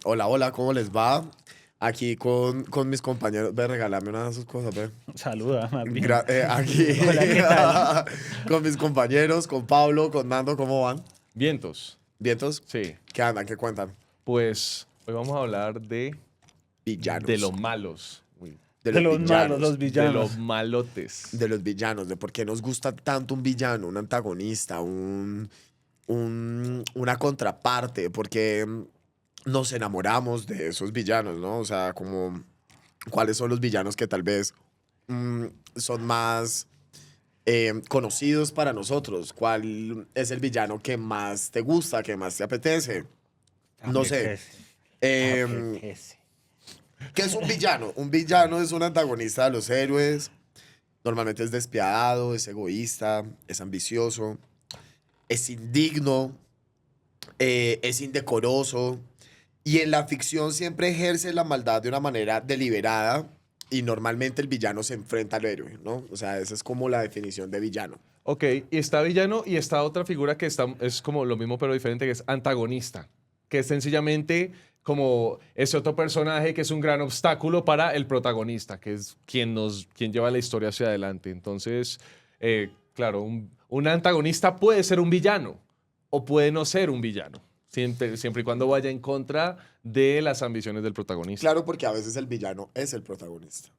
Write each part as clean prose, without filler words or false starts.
Hola, hola, ¿cómo les va? Aquí con mis compañeros. Ve, regalarme una de sus cosas, ve. Saluda, más bien. Aquí Hola, ¿qué tal? con mis compañeros, con Pablo, con Nando, ¿cómo van? Vientos, ¿Vientos? sí. ¿Qué andan? ¿Qué cuentan? Pues hoy vamos a hablar de Villanos. los malos, De De los los malos, villanos. los de los villanos. malotes. De los villanos, de por qué nos gusta tanto un villano, un antagonista, una contraparte, porque nos enamoramos de esos villanos, ¿no? O sea, como cuáles son los villanos que tal vez mm, son más conocidos para nosotros. ¿Cuál es el villano que más te gusta, que más te apetece? No sé. Apetece. Em, Apetece. ¿Qué es un villano? Un villano es un antagonista de los héroes. Normalmente es despiadado, es egoísta, es ambicioso, es indigno, es indecoroso. Y en la ficción siempre ejerce la maldad de una manera deliberada y normalmente el villano se enfrenta al héroe, ¿no? O sea, esa es como la definición de villano. Ok, y está villano y está otra figura que es como lo mismo pero diferente, que es antagonista, que es sencillamente como ese otro personaje que es un gran obstáculo para el protagonista, que es quien lleva la historia hacia adelante. Entonces, claro, un antagonista puede ser un villano o puede no ser un villano, siempre y cuando vaya en contra de las ambiciones del protagonista. Claro, porque a veces el villano es el protagonista.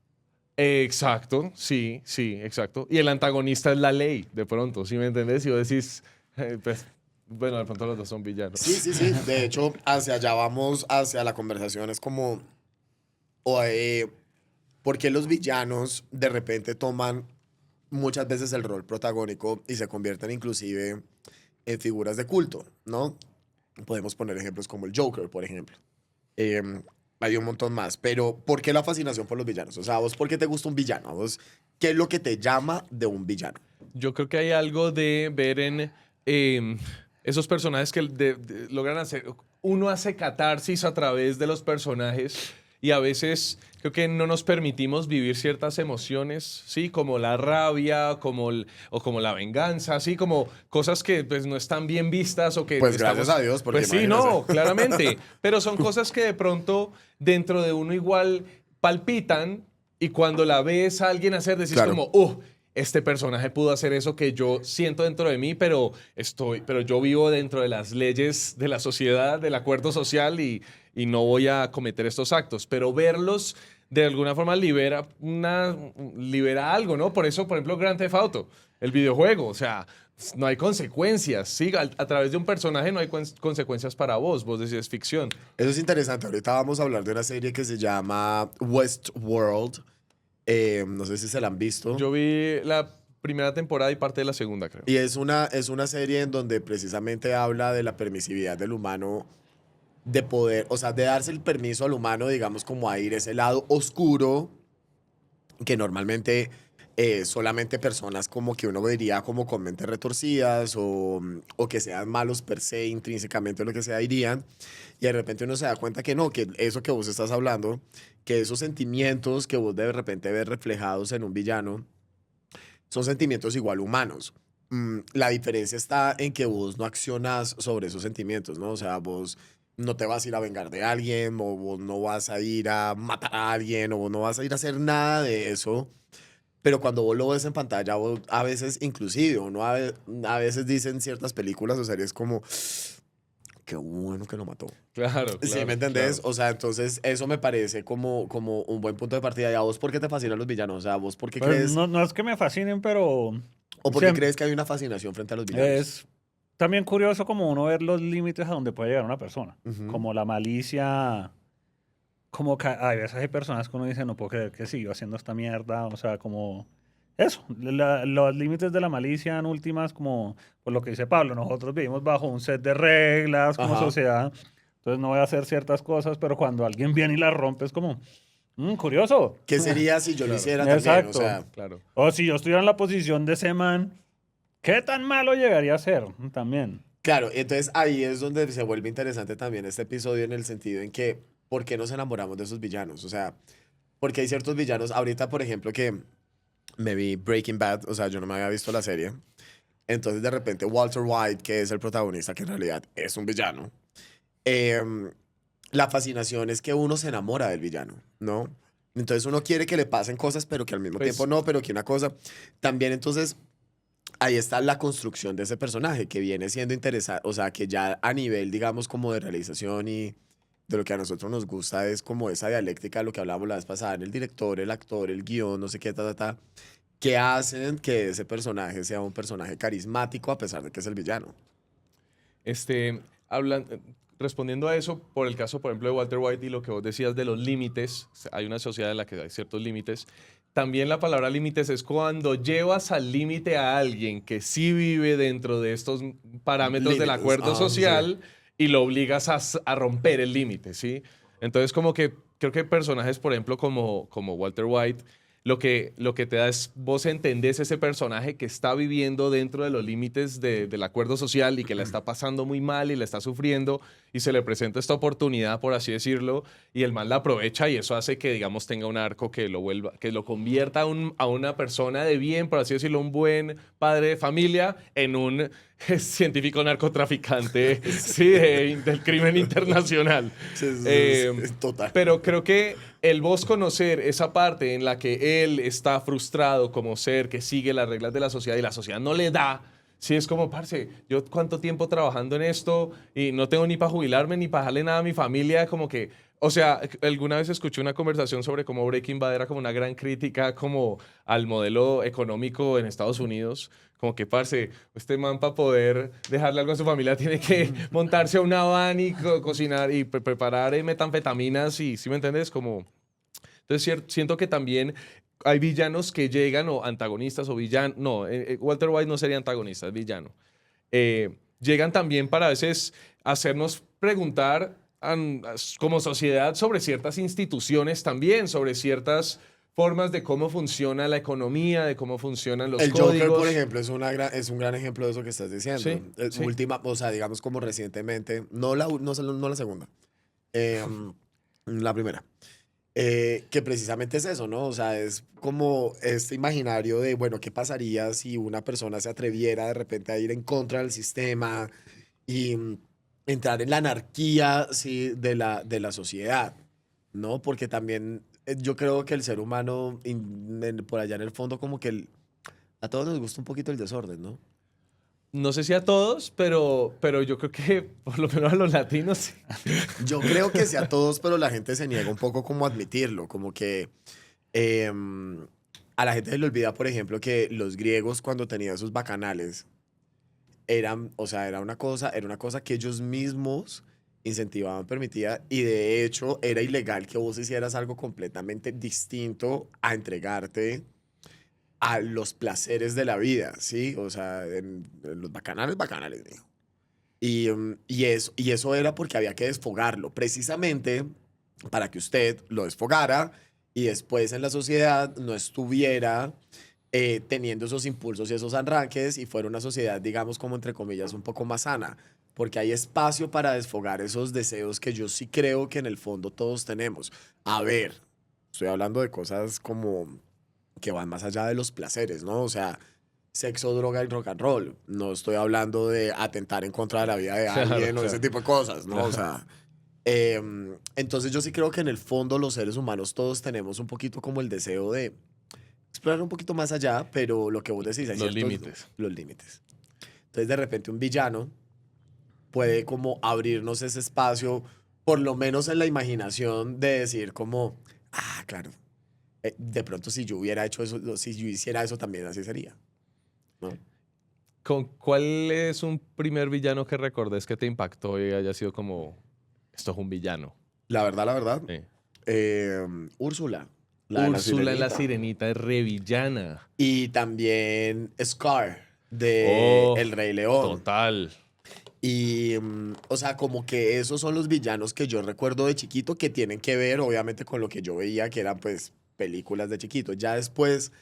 Exacto, sí, sí, exacto. Y el antagonista es la ley, de pronto, ¿sí me entendés? Y vos decís, pues, bueno, de pronto los dos son villanos. Sí, sí, sí. De hecho, hacia allá vamos, hacia la conversación. Es como, o, ¿por qué los villanos de repente toman muchas veces el rol protagónico y se convierten inclusive en figuras de culto, ¿no? Podemos poner ejemplos como el Joker, por ejemplo. Eh, Hay un montón más. Pero, ¿por qué la fascinación por los villanos? O sea, ¿a vos por qué te gusta un villano? ¿A vos qué es lo que te llama de un villano? Yo creo que hay algo de ver en esos personajes que logran hacer, uno hace catarsis a través de los personajes y a veces creo que no nos permitimos vivir ciertas emociones, ¿sí? Como la rabia, o como la venganza, ¿sí? Como cosas que pues no están bien vistas o que Pues gracias a Dios, porque Pues sí, imagínese. no, claramente, pero son cosas que de pronto dentro de uno igual palpitan y cuando la ves a alguien hacer decís Claro. como, este personaje pudo hacer eso que yo siento dentro de mí, pero yo vivo dentro de las leyes de la sociedad, del acuerdo social y no voy a cometer estos actos. Pero verlos de alguna forma libera algo, ¿no? Por eso, por ejemplo, Grand Theft Auto, el videojuego, o sea, no hay consecuencias, ¿sí? A través de un personaje no hay consecuencias para vos decís es ficción. Eso es interesante. Ahorita vamos a hablar de una serie que se llama Westworld. No sé si se la han visto. Yo vi la primera temporada y parte de la segunda, creo. Y es una serie en donde precisamente habla de la permisividad del humano de poder, o sea, de darse el permiso al humano, digamos, como a ir ese lado oscuro que normalmente solamente personas como que uno vería como con mentes retorcidas o que sean malos per se, intrínsecamente lo que sea, dirían. Y de repente uno se da cuenta que no, que eso que vos estás hablando, que esos sentimientos que vos de repente ves reflejados en un villano, son sentimientos igual humanos. La diferencia está en que vos no accionas sobre esos sentimientos, ¿no? O sea, vos no te vas a ir a vengar de alguien, o vos no vas a ir a matar a alguien, o vos no vas a ir a hacer nada de eso. Pero cuando vos lo ves en pantalla, vos a veces, inclusive, uno a veces dicen ciertas películas o series como, qué bueno que lo mató. Claro, ¿Sí claro, me entendés? claro. O sea, entonces eso me parece como un buen punto de partida. ¿Y a vos por qué te fascinan los villanos? O sea, ¿vos por qué Pues crees, no, no es que me fascinen, pero o por qué siempre crees que hay una fascinación frente a los villanos? es también curioso como uno ver los límites a donde puede llegar una persona. Ujú. Como la malicia, como que hay veces hay personas que uno dice, no puedo creer que siguió haciendo esta mierda. O sea, como eso, los límites de la malicia en últimas, como por lo que dice Pablo, nosotros vivimos bajo un set de reglas como Ajá. sociedad. Entonces no voy a hacer ciertas cosas, pero cuando alguien viene y las rompe es como, curioso. ¿Qué sería si yo lo Claro. hiciera también? O Exacto. sea, Claro. O si yo estuviera en la posición de ese man, ¿qué tan malo llegaría a ser? También. claro, entonces ahí es donde se vuelve interesante también este episodio en el sentido en que, ¿por qué nos enamoramos de esos villanos? O sea, porque hay ciertos villanos, ahorita por ejemplo que me vi Breaking Bad, o sea, yo no me había visto la serie, entonces de repente Walter White, que es el protagonista, que en realidad es un villano, em, la fascinación es que uno se enamora del villano, ¿no? Entonces uno quiere que le pasen cosas, pero que al mismo Pues- tiempo no, pero que una cosa. También entonces ahí está la construcción de ese personaje que viene siendo interesante, o sea, que ya a nivel, digamos, como de realización y de lo que a nosotros nos gusta es como esa dialéctica de lo que hablábamos la vez pasada, en el director, el actor, el guión, no sé qué, que hacen que ese personaje sea un personaje carismático a pesar de que es el villano. Este, respondiendo a eso, por el caso, por ejemplo, de Walter White y lo que vos decías de los límites, hay una sociedad en la que hay ciertos límites. También la palabra límites es cuando llevas al límite a alguien que sí vive dentro de estos parámetros del Límites, acuerdo sí. social y lo obligas a romper el límite, ¿sí? Entonces, como que creo que personajes, por ejemplo, como Walter White, lo que te da es vos entendés ese personaje que está viviendo dentro de los límites del acuerdo social y que la está pasando muy mal y la está sufriendo y se le presenta esta oportunidad, por así decirlo, y el man la aprovecha y eso hace que, digamos, tenga un arco que lo vuelva, que lo convierta a una persona de bien, por así decirlo, un buen padre de familia, en un científico narcotraficante, sí, del crimen internacional. Total. Pero creo que el vos conocer esa parte en la que él está frustrado como ser que sigue las reglas de la sociedad y la sociedad no le da, sí es como, parce, yo cuánto tiempo trabajando en esto y no tengo ni para jubilarme ni para darle nada a mi familia, como que, o sea, alguna vez escuché una conversación sobre cómo Breaking Bad era como una gran crítica como al modelo económico en Estados Unidos. Como que, parce, este man para poder dejarle algo a su familia tiene que montarse a una van y cocinar y preparar metanfetaminas y, ¿sí me entiendes? Como... Entonces siento que también hay villanos que llegan o antagonistas o villanos. No, Walter White no sería antagonista, es villano. Llegan también para a veces hacernos preguntar como sociedad sobre ciertas instituciones también, sobre ciertas formas de cómo funciona la economía, de cómo funcionan los El códigos. Joker, por ejemplo, es un gran ejemplo de eso que estás diciendo. Sí, sí. Última, o sea, digamos como recientemente, no la segunda, la primera. Que precisamente es eso, ¿no? O sea, es como este imaginario de, bueno, ¿qué pasaría si una persona se atreviera de repente a ir en contra del sistema y entrar en la anarquía, sí, de la sociedad, ¿no? Porque también yo creo que el ser humano, por allá en el fondo, como que a todos nos gusta un poquito el desorden, ¿no? No sé si a todos, pero yo creo que por lo menos a los latinos sí. Yo creo que sí a todos, pero la gente se niega un poco como a admitirlo, como que a la gente se le olvida, por ejemplo, que los griegos cuando tenían sus bacanales eran, o sea, era una cosa que ellos mismos incentivaban, permitía, y de hecho era ilegal que vos hicieras algo completamente distinto a entregarte a los placeres de la vida, ¿sí? O sea, en los bacanales, bacanales, mijo. Y eso era porque había que desfogarlo, precisamente para que usted lo desfogara y después en la sociedad no estuviera teniendo esos impulsos y esos arranques y fuera una sociedad, digamos, como entre comillas, un poco más sana, porque hay espacio para desfogar esos deseos que yo sí creo que en el fondo todos tenemos. A ver, estoy hablando de cosas como que van más allá de los placeres, ¿no? O sea, sexo, droga y rock and roll. No estoy hablando de atentar en contra de la vida de Claro, alguien o ese claro. tipo de cosas, ¿no? Claro. O sea, entonces yo sí creo que en el fondo los seres humanos todos tenemos un poquito como el deseo de explorar un poquito más allá, pero lo que vos decís, hay Los ciertos límites. los límites. Entonces de repente un villano puede como abrirnos ese espacio, por lo menos en la imaginación de decir como, ah, claro, de pronto si yo hubiera hecho eso, si yo hiciera eso también así sería, ¿no? ¿Cuál es un primer villano que recordes que te impactó y haya sido como, esto es un villano? La verdad, Sí. Úrsula, la de la Úrsula en la sirenita. Sirenita es re villana. Y también Scar de Oh, El Rey León. total. Y, o sea, como que esos son los villanos que yo recuerdo de chiquito que tienen que ver, obviamente, con lo que yo veía, que eran, pues, películas de chiquito. Ya después,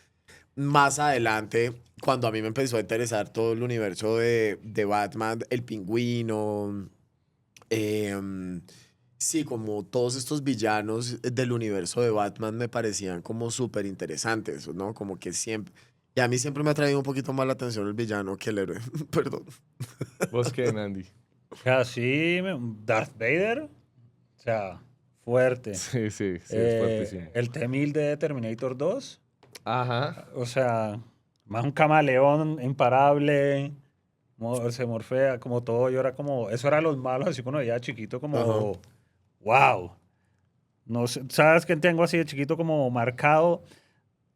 más adelante, cuando a mí me empezó a interesar todo el universo de Batman, el Pingüino, em, sí, como todos estos villanos del universo de Batman me parecían como súper interesantes, ¿no? Como que siempre... Y a mí siempre me ha traído un poquito más la atención el villano que el héroe. Perdón. ¿Vos qué, Andy? Así, Darth Vader. sea, fuerte. Sí, sí, sí, es fuertísimo. El T-1000 de Terminator 2, Ajá. o sea, más un camaleón imparable, se morfea, como todo, yo era como, eso era los malos, así cuando veía chiquito, Ajá. como, wow. No sé, ¿sabes qué tengo así de chiquito como marcado?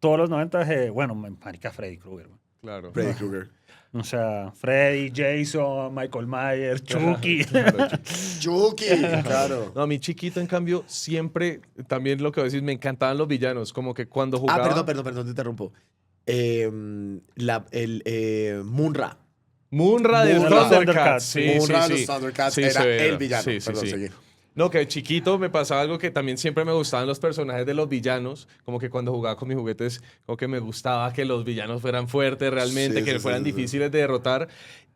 Todos los 90, bueno, marica Freddy Krueger, güey. Claro. Freddy Krueger. O sea, Freddy, Jason, Michael Myers, Chucky. Claro, Chucky. Chucky, claro. No, a mi chiquito, en cambio, siempre, también lo que voy a decir, me encantaban los villanos. Como que cuando jugaba... Perdón, te interrumpo. Munra. Munra de Munra. Thundercats. Thundercats, Sí, Munra sí, de sí. los Thundercats Sí, era severo. el villano. Sí, sí, Perdón, sí. seguí. No, que de chiquito me pasaba algo que también siempre me gustaban los personajes de los villanos. Como que cuando jugaba con mis juguetes, como que me gustaba que los villanos fueran fuertes realmente, Sí, que sí, fueran sí, sí. difíciles de derrotar.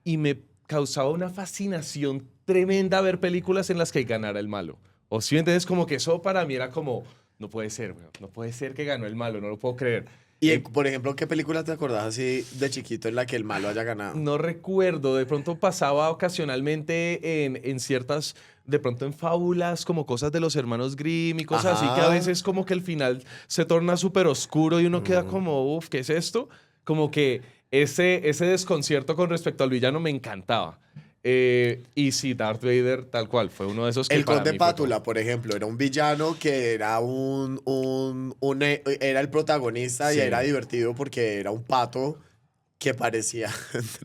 Y me causaba una fascinación tremenda ver películas en las que ganara el malo. O si me entiendes, como que eso para mí era como, no puede ser, weón, no puede ser que ganó el malo, no lo puedo creer. Y, por ejemplo, ¿qué película te acordás así de chiquito en la que el malo haya ganado? No recuerdo, de pronto pasaba ocasionalmente en ciertas, de pronto en fábulas, como cosas de los hermanos Grimm y cosas así, que a Ajá. veces como que el final se torna súper oscuro y uno queda como, uff, ¿qué es esto? Como que ese desconcierto con respecto al villano me encantaba. Y sí, Darth Vader, tal cual, fue uno de esos que El para Conde mí fue Pátula, por ejemplo, era un villano que era era el protagonista y Sí. era divertido porque era un pato que parecía.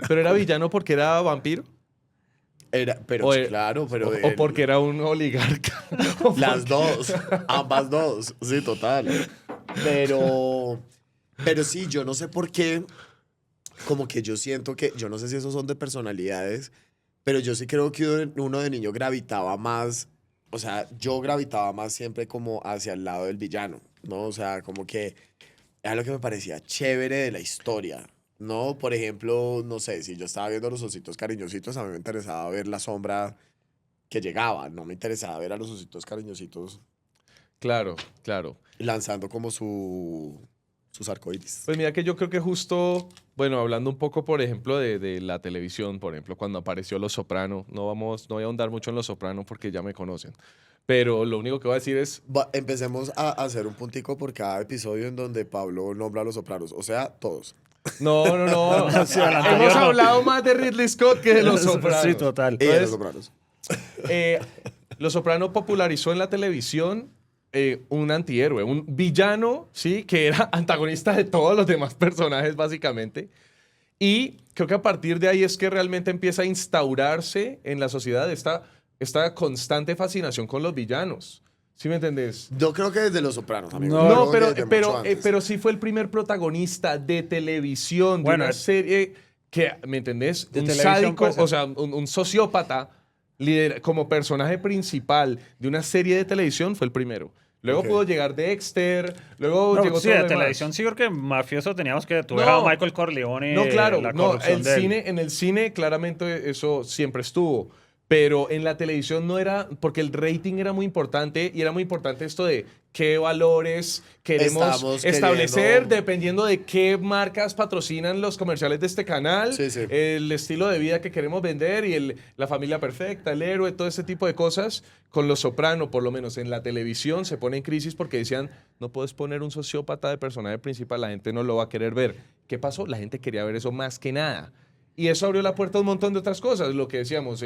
Pero era villano porque era vampiro. Pero O, claro, pero o porque era un oligarca. las dos, ambas dos, sí, total. Pero sí, yo no sé por qué, como que yo siento que, yo no sé si esos son de personalidades, pero yo sí creo que uno de niño gravitaba más, o sea, yo gravitaba más siempre como hacia el lado del villano, ¿no? O sea, como que era lo que me parecía chévere de la historia, ¿no? Por ejemplo, no sé, si yo estaba viendo los ositos cariñositos, a mí me interesaba ver la sombra que llegaba, no me interesaba ver a los ositos cariñositos Claro, claro. lanzando como sus arcoíris. Pues mira que yo creo que justo, bueno, hablando un poco, por ejemplo, de la televisión, por ejemplo, cuando apareció Los Soprano, no voy a ahondar mucho en Los Soprano porque ya me conocen, pero lo único que voy a decir es, Empecemos a hacer un puntico por cada episodio en donde Pablo nombra a los sopranos, o sea, todos. no, Sí, al anterior hemos no. hablado más de Ridley Scott que de Los Sopranos. Sí, total. Y de los Entonces, sopranos. Los Soprano popularizó en la televisión un antihéroe, un villano, ¿sí? Que era antagonista de todos los demás personajes, básicamente. Y creo que a partir de ahí es que realmente empieza a instaurarse en la sociedad esta constante fascinación con los villanos. ¿Sí me entendés? Yo creo que desde los sopranos, amigo. No, Yo No, creo que desde mucho antes. pero sí fue el primer protagonista de televisión, de Bueno, una serie que, ¿me entendés? de Un televisión sádico, puede ser. o sea, un sociópata como personaje principal de una serie de televisión fue el primero. Luego Ok. pudo llegar Dexter, luego No, llegó sí, todo de lo demás. televisión sí, porque mafioso teníamos que No. tuviera a Michael Corleone. No, claro, la no, corrupción de él. en el cine claramente eso siempre estuvo, pero en la televisión no era, porque el rating era muy importante y era muy importante esto de qué valores queremos Estamos establecer queriendo- dependiendo de qué marcas patrocinan los comerciales de este canal, Sí, sí. el estilo de vida que queremos vender y la familia perfecta, el héroe, todo ese tipo de cosas. Con Los Soprano, por lo menos en la televisión, se pone en crisis porque decían, no puedes poner un sociópata de personaje principal, la gente no lo va a querer ver. ¿Qué pasó? La gente quería ver eso más que nada. Y eso abrió la puerta a un montón de otras cosas, lo que decíamos,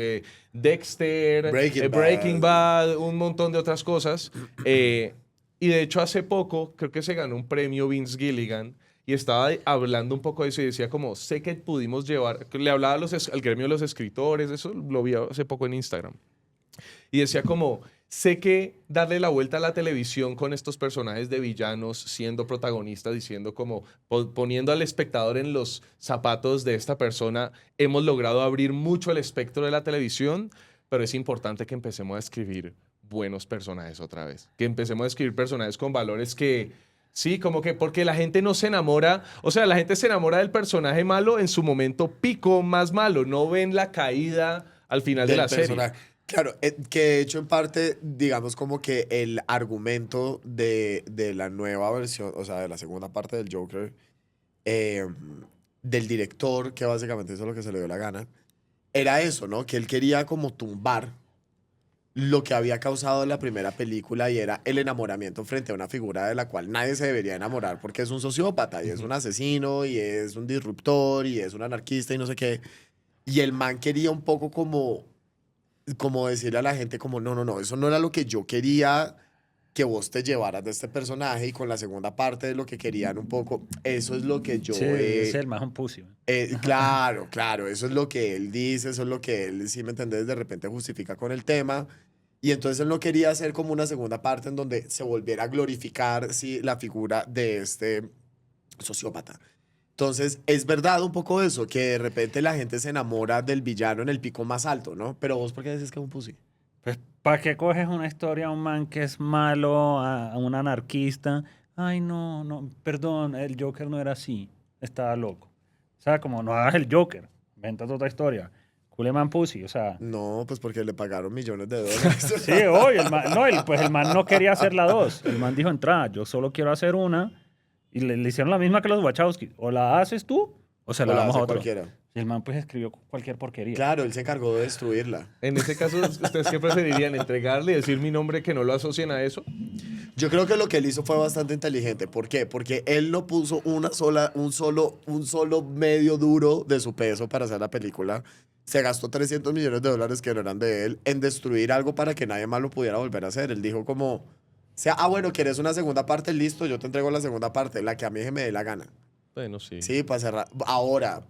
Dexter, Breaking Bad, un montón de otras cosas. Y de hecho hace poco creo que se ganó un premio Vince Gilligan y estaba hablando un poco de eso y decía como, sé que pudimos llevar, le hablaba al gremio de los escritores, eso lo vi hace poco en Instagram. Y decía como, sé que darle la vuelta a la televisión con estos personajes de villanos siendo protagonistas, diciendo como, poniendo al espectador en los zapatos de esta persona, hemos logrado abrir mucho el espectro de la televisión, pero es importante que empecemos a escribir buenos personajes otra vez. Que empecemos a escribir personajes con valores que... Sí, como que porque la gente no se enamora, o sea, la gente se enamora del personaje malo en su momento pico más malo, no ven la caída al final de del la serie. personaje. Claro, que de hecho en parte, digamos como que el argumento de la nueva versión, o sea, de la segunda parte del Joker, eh, del director, que básicamente eso es lo que se le dio la gana, era eso, ¿no? Que él quería como tumbar lo que había causado la primera película y era el enamoramiento frente a una figura de la cual nadie se debería enamorar porque es un sociópata y es un asesino y es un disruptor y es un anarquista y no sé qué. Y el man quería un poco como decirle a la gente como, no, no, no, eso no era lo que yo quería que vos te llevaras de este personaje y con la segunda parte de lo que querían un poco, eso es lo que yo... Sí, es el más un pussy. claro, claro, eso es lo que él dice, eso es lo que él, si me entendés, de repente justifica con el tema. Y entonces él no quería hacer como una segunda parte en donde se volviera a glorificar sí, la figura de este sociópata. Entonces, es verdad un poco eso, que de repente la gente se enamora del villano en el pico más alto, ¿no? Pero vos, ¿por qué decís que es un pussy? Pues, ¿para qué coges una historia a un man que es malo, a un anarquista? Ay, no, no, perdón, el Joker no era así, estaba loco. O sea, como no hagas el Joker, inventas otra historia. Culeman pussy, o sea. No, pues porque le pagaron millones de dólares. Sí, hoy el man, no, pues el man no quería hacer la dos. El man dijo, entrada, yo solo quiero hacer una. Y le hicieron la misma que los Wachowski. O la haces tú, o se la O la damos a hace otro. cualquiera. Y el man pues escribió cualquier porquería. Claro, él se encargó de destruirla. En ese caso, ¿ustedes qué preferirían? ¿Entregarle y decir mi nombre que no lo asocien a eso? Yo creo que lo que él hizo fue bastante inteligente. ¿Por qué? Porque él no puso un solo medio duro de su peso para hacer la película. Se gastó 300 millones de dólares que no eran de él en destruir algo para que nadie más lo pudiera volver a hacer. Él dijo como, bueno, ¿quieres una segunda parte? Listo, yo te entrego la segunda parte, la que a mí se me dé la gana. Bueno, sí. Sí, para cerrar. Ahora,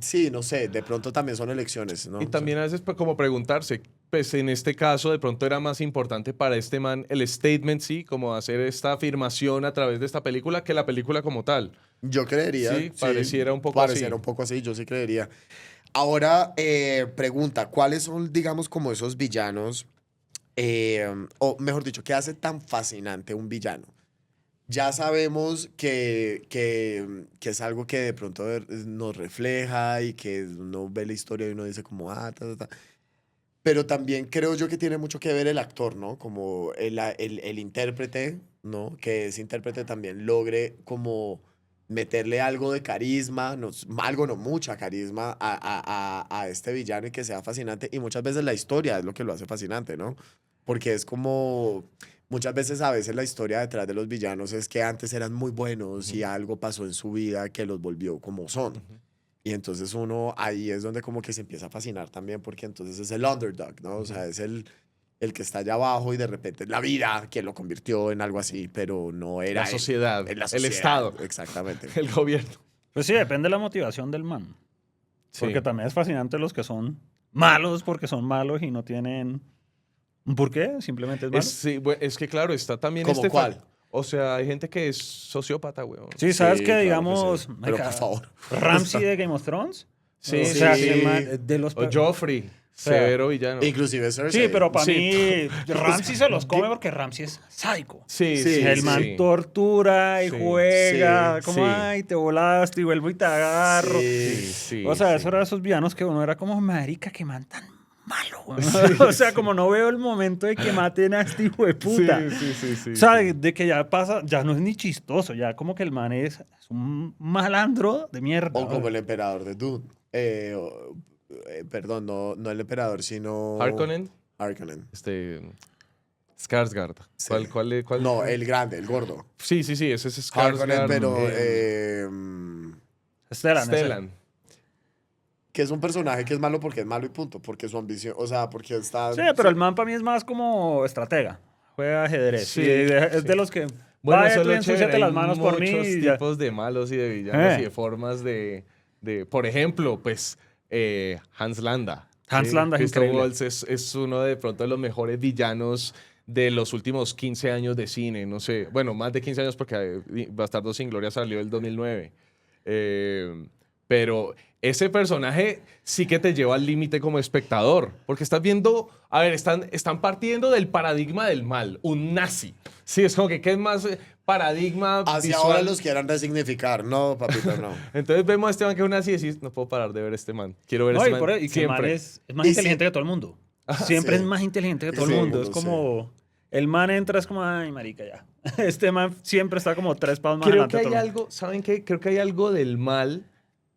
sí, no sé, de pronto también son elecciones, ¿no? Y también a veces pues, como preguntarse, pues en este caso de pronto era más importante para este man el statement, sí, como hacer esta afirmación a través de esta película que la película como tal. Yo creería. Sí, pareciera un poco pareciera así. un poco así, yo sí creería. Ahora, pregunta, ¿cuáles son, digamos, como esos villanos, o mejor dicho, qué hace tan fascinante un villano? Ya sabemos que es algo que de pronto nos refleja y que uno ve la historia y uno dice como, ta, ta, ta. Pero también creo yo que tiene mucho que ver el actor, ¿no? Como el intérprete, ¿no? Que ese intérprete también logre como meterle algo de carisma, no, algo no, mucha carisma a este villano y que sea fascinante. Y muchas veces la historia es lo que lo hace fascinante, ¿no? Porque es como, muchas veces a veces la historia detrás de los villanos es que antes eran muy buenos y algo pasó en su vida que los volvió como son. Y entonces uno ahí es donde como que se empieza a fascinar también porque entonces es el underdog, ¿no? O sea, es el que está allá abajo y de repente es la vida quien lo convirtió en algo así, pero no era La sociedad, la el sociedad. Estado, Exactamente. el gobierno. Pues sí, depende de la motivación del man. Sí. Porque también es fascinante los que son malos porque son malos y no tienen un porqué, simplemente es malo. Sí, es que claro, está también ¿Cómo este cuál? O sea, hay gente que es sociópata, weón. Sí, ¿sabes Sí, que claro que digamos, sí. Pero por favor. Ramsey de Game of Thrones? Sí, O sea, sí. ese man, de los... O Joffrey, sea, severo villano. Inclusive Cersei. Sí, pero para Sí. mí Ramsey se los come porque Ramsey es sádico. Sí, Sí, sí, El man sí. tortura y Sí, juega, sí, como, sí. ay, te volaste y vuelvo y te agarro. Sí. Sí, sí, O sea, sí. eso era esos villanos que uno era como, marica, que man tan malo. güey". O sea, como no veo el momento de que maten a este hijo de puta. Sí. O sea, de que ya pasa, ya no es ni chistoso, ya como que el man es un malandro de mierda. O como güey. el emperador de Dune. Perdón, no el emperador, sino... Harkonnen, Harkonnen. Skarsgård. Sí. ¿Cuál? No, el grande, el gordo. Sí, ese es Harkonnen, Skarsgård. pero... Stellan, ese. Stellan. que es un personaje que es malo porque es malo y punto. Porque su ambición... O sea, porque está... Sí, pero el man para mí es más como estratega. Juega ajedrez. Sí, Y es sí. de los que... Bueno, vaya eso tú es y lo chévere. ensúciate Hay las manos por mí. muchos y ya. tipos de malos y de villanos y Eh. de formas de... Por ejemplo, pues, Hans Landa. Hans Landa es Christoph increíble. Waltz es uno de pronto de los mejores villanos de los últimos 15 años de cine. No sé, bueno, más de 15 años porque Bastardos sin Gloria salió el 2009. Pero ese personaje sí que te lleva al límite como espectador, porque estás viendo, a ver, están partiendo del paradigma del mal, un nazi. Sí, es como que ¿qué es más paradigma Hacia visual? ahora los quieran resignificar. No, papito, no. Entonces vemos a este man que es un nazi y decís, no puedo parar de ver a este man. Quiero ver a No, este y, man por, y que el man siempre. es más Y inteligente sí. que todo el mundo. Siempre Sí. es más inteligente que todo Sí, el mundo. Es sí. como... El man entra, es como, ay, marica, ya. Este man siempre está como 3 pasos más Creo adelante que de hay todo el mundo. algo, ¿saben qué? Creo que hay algo del mal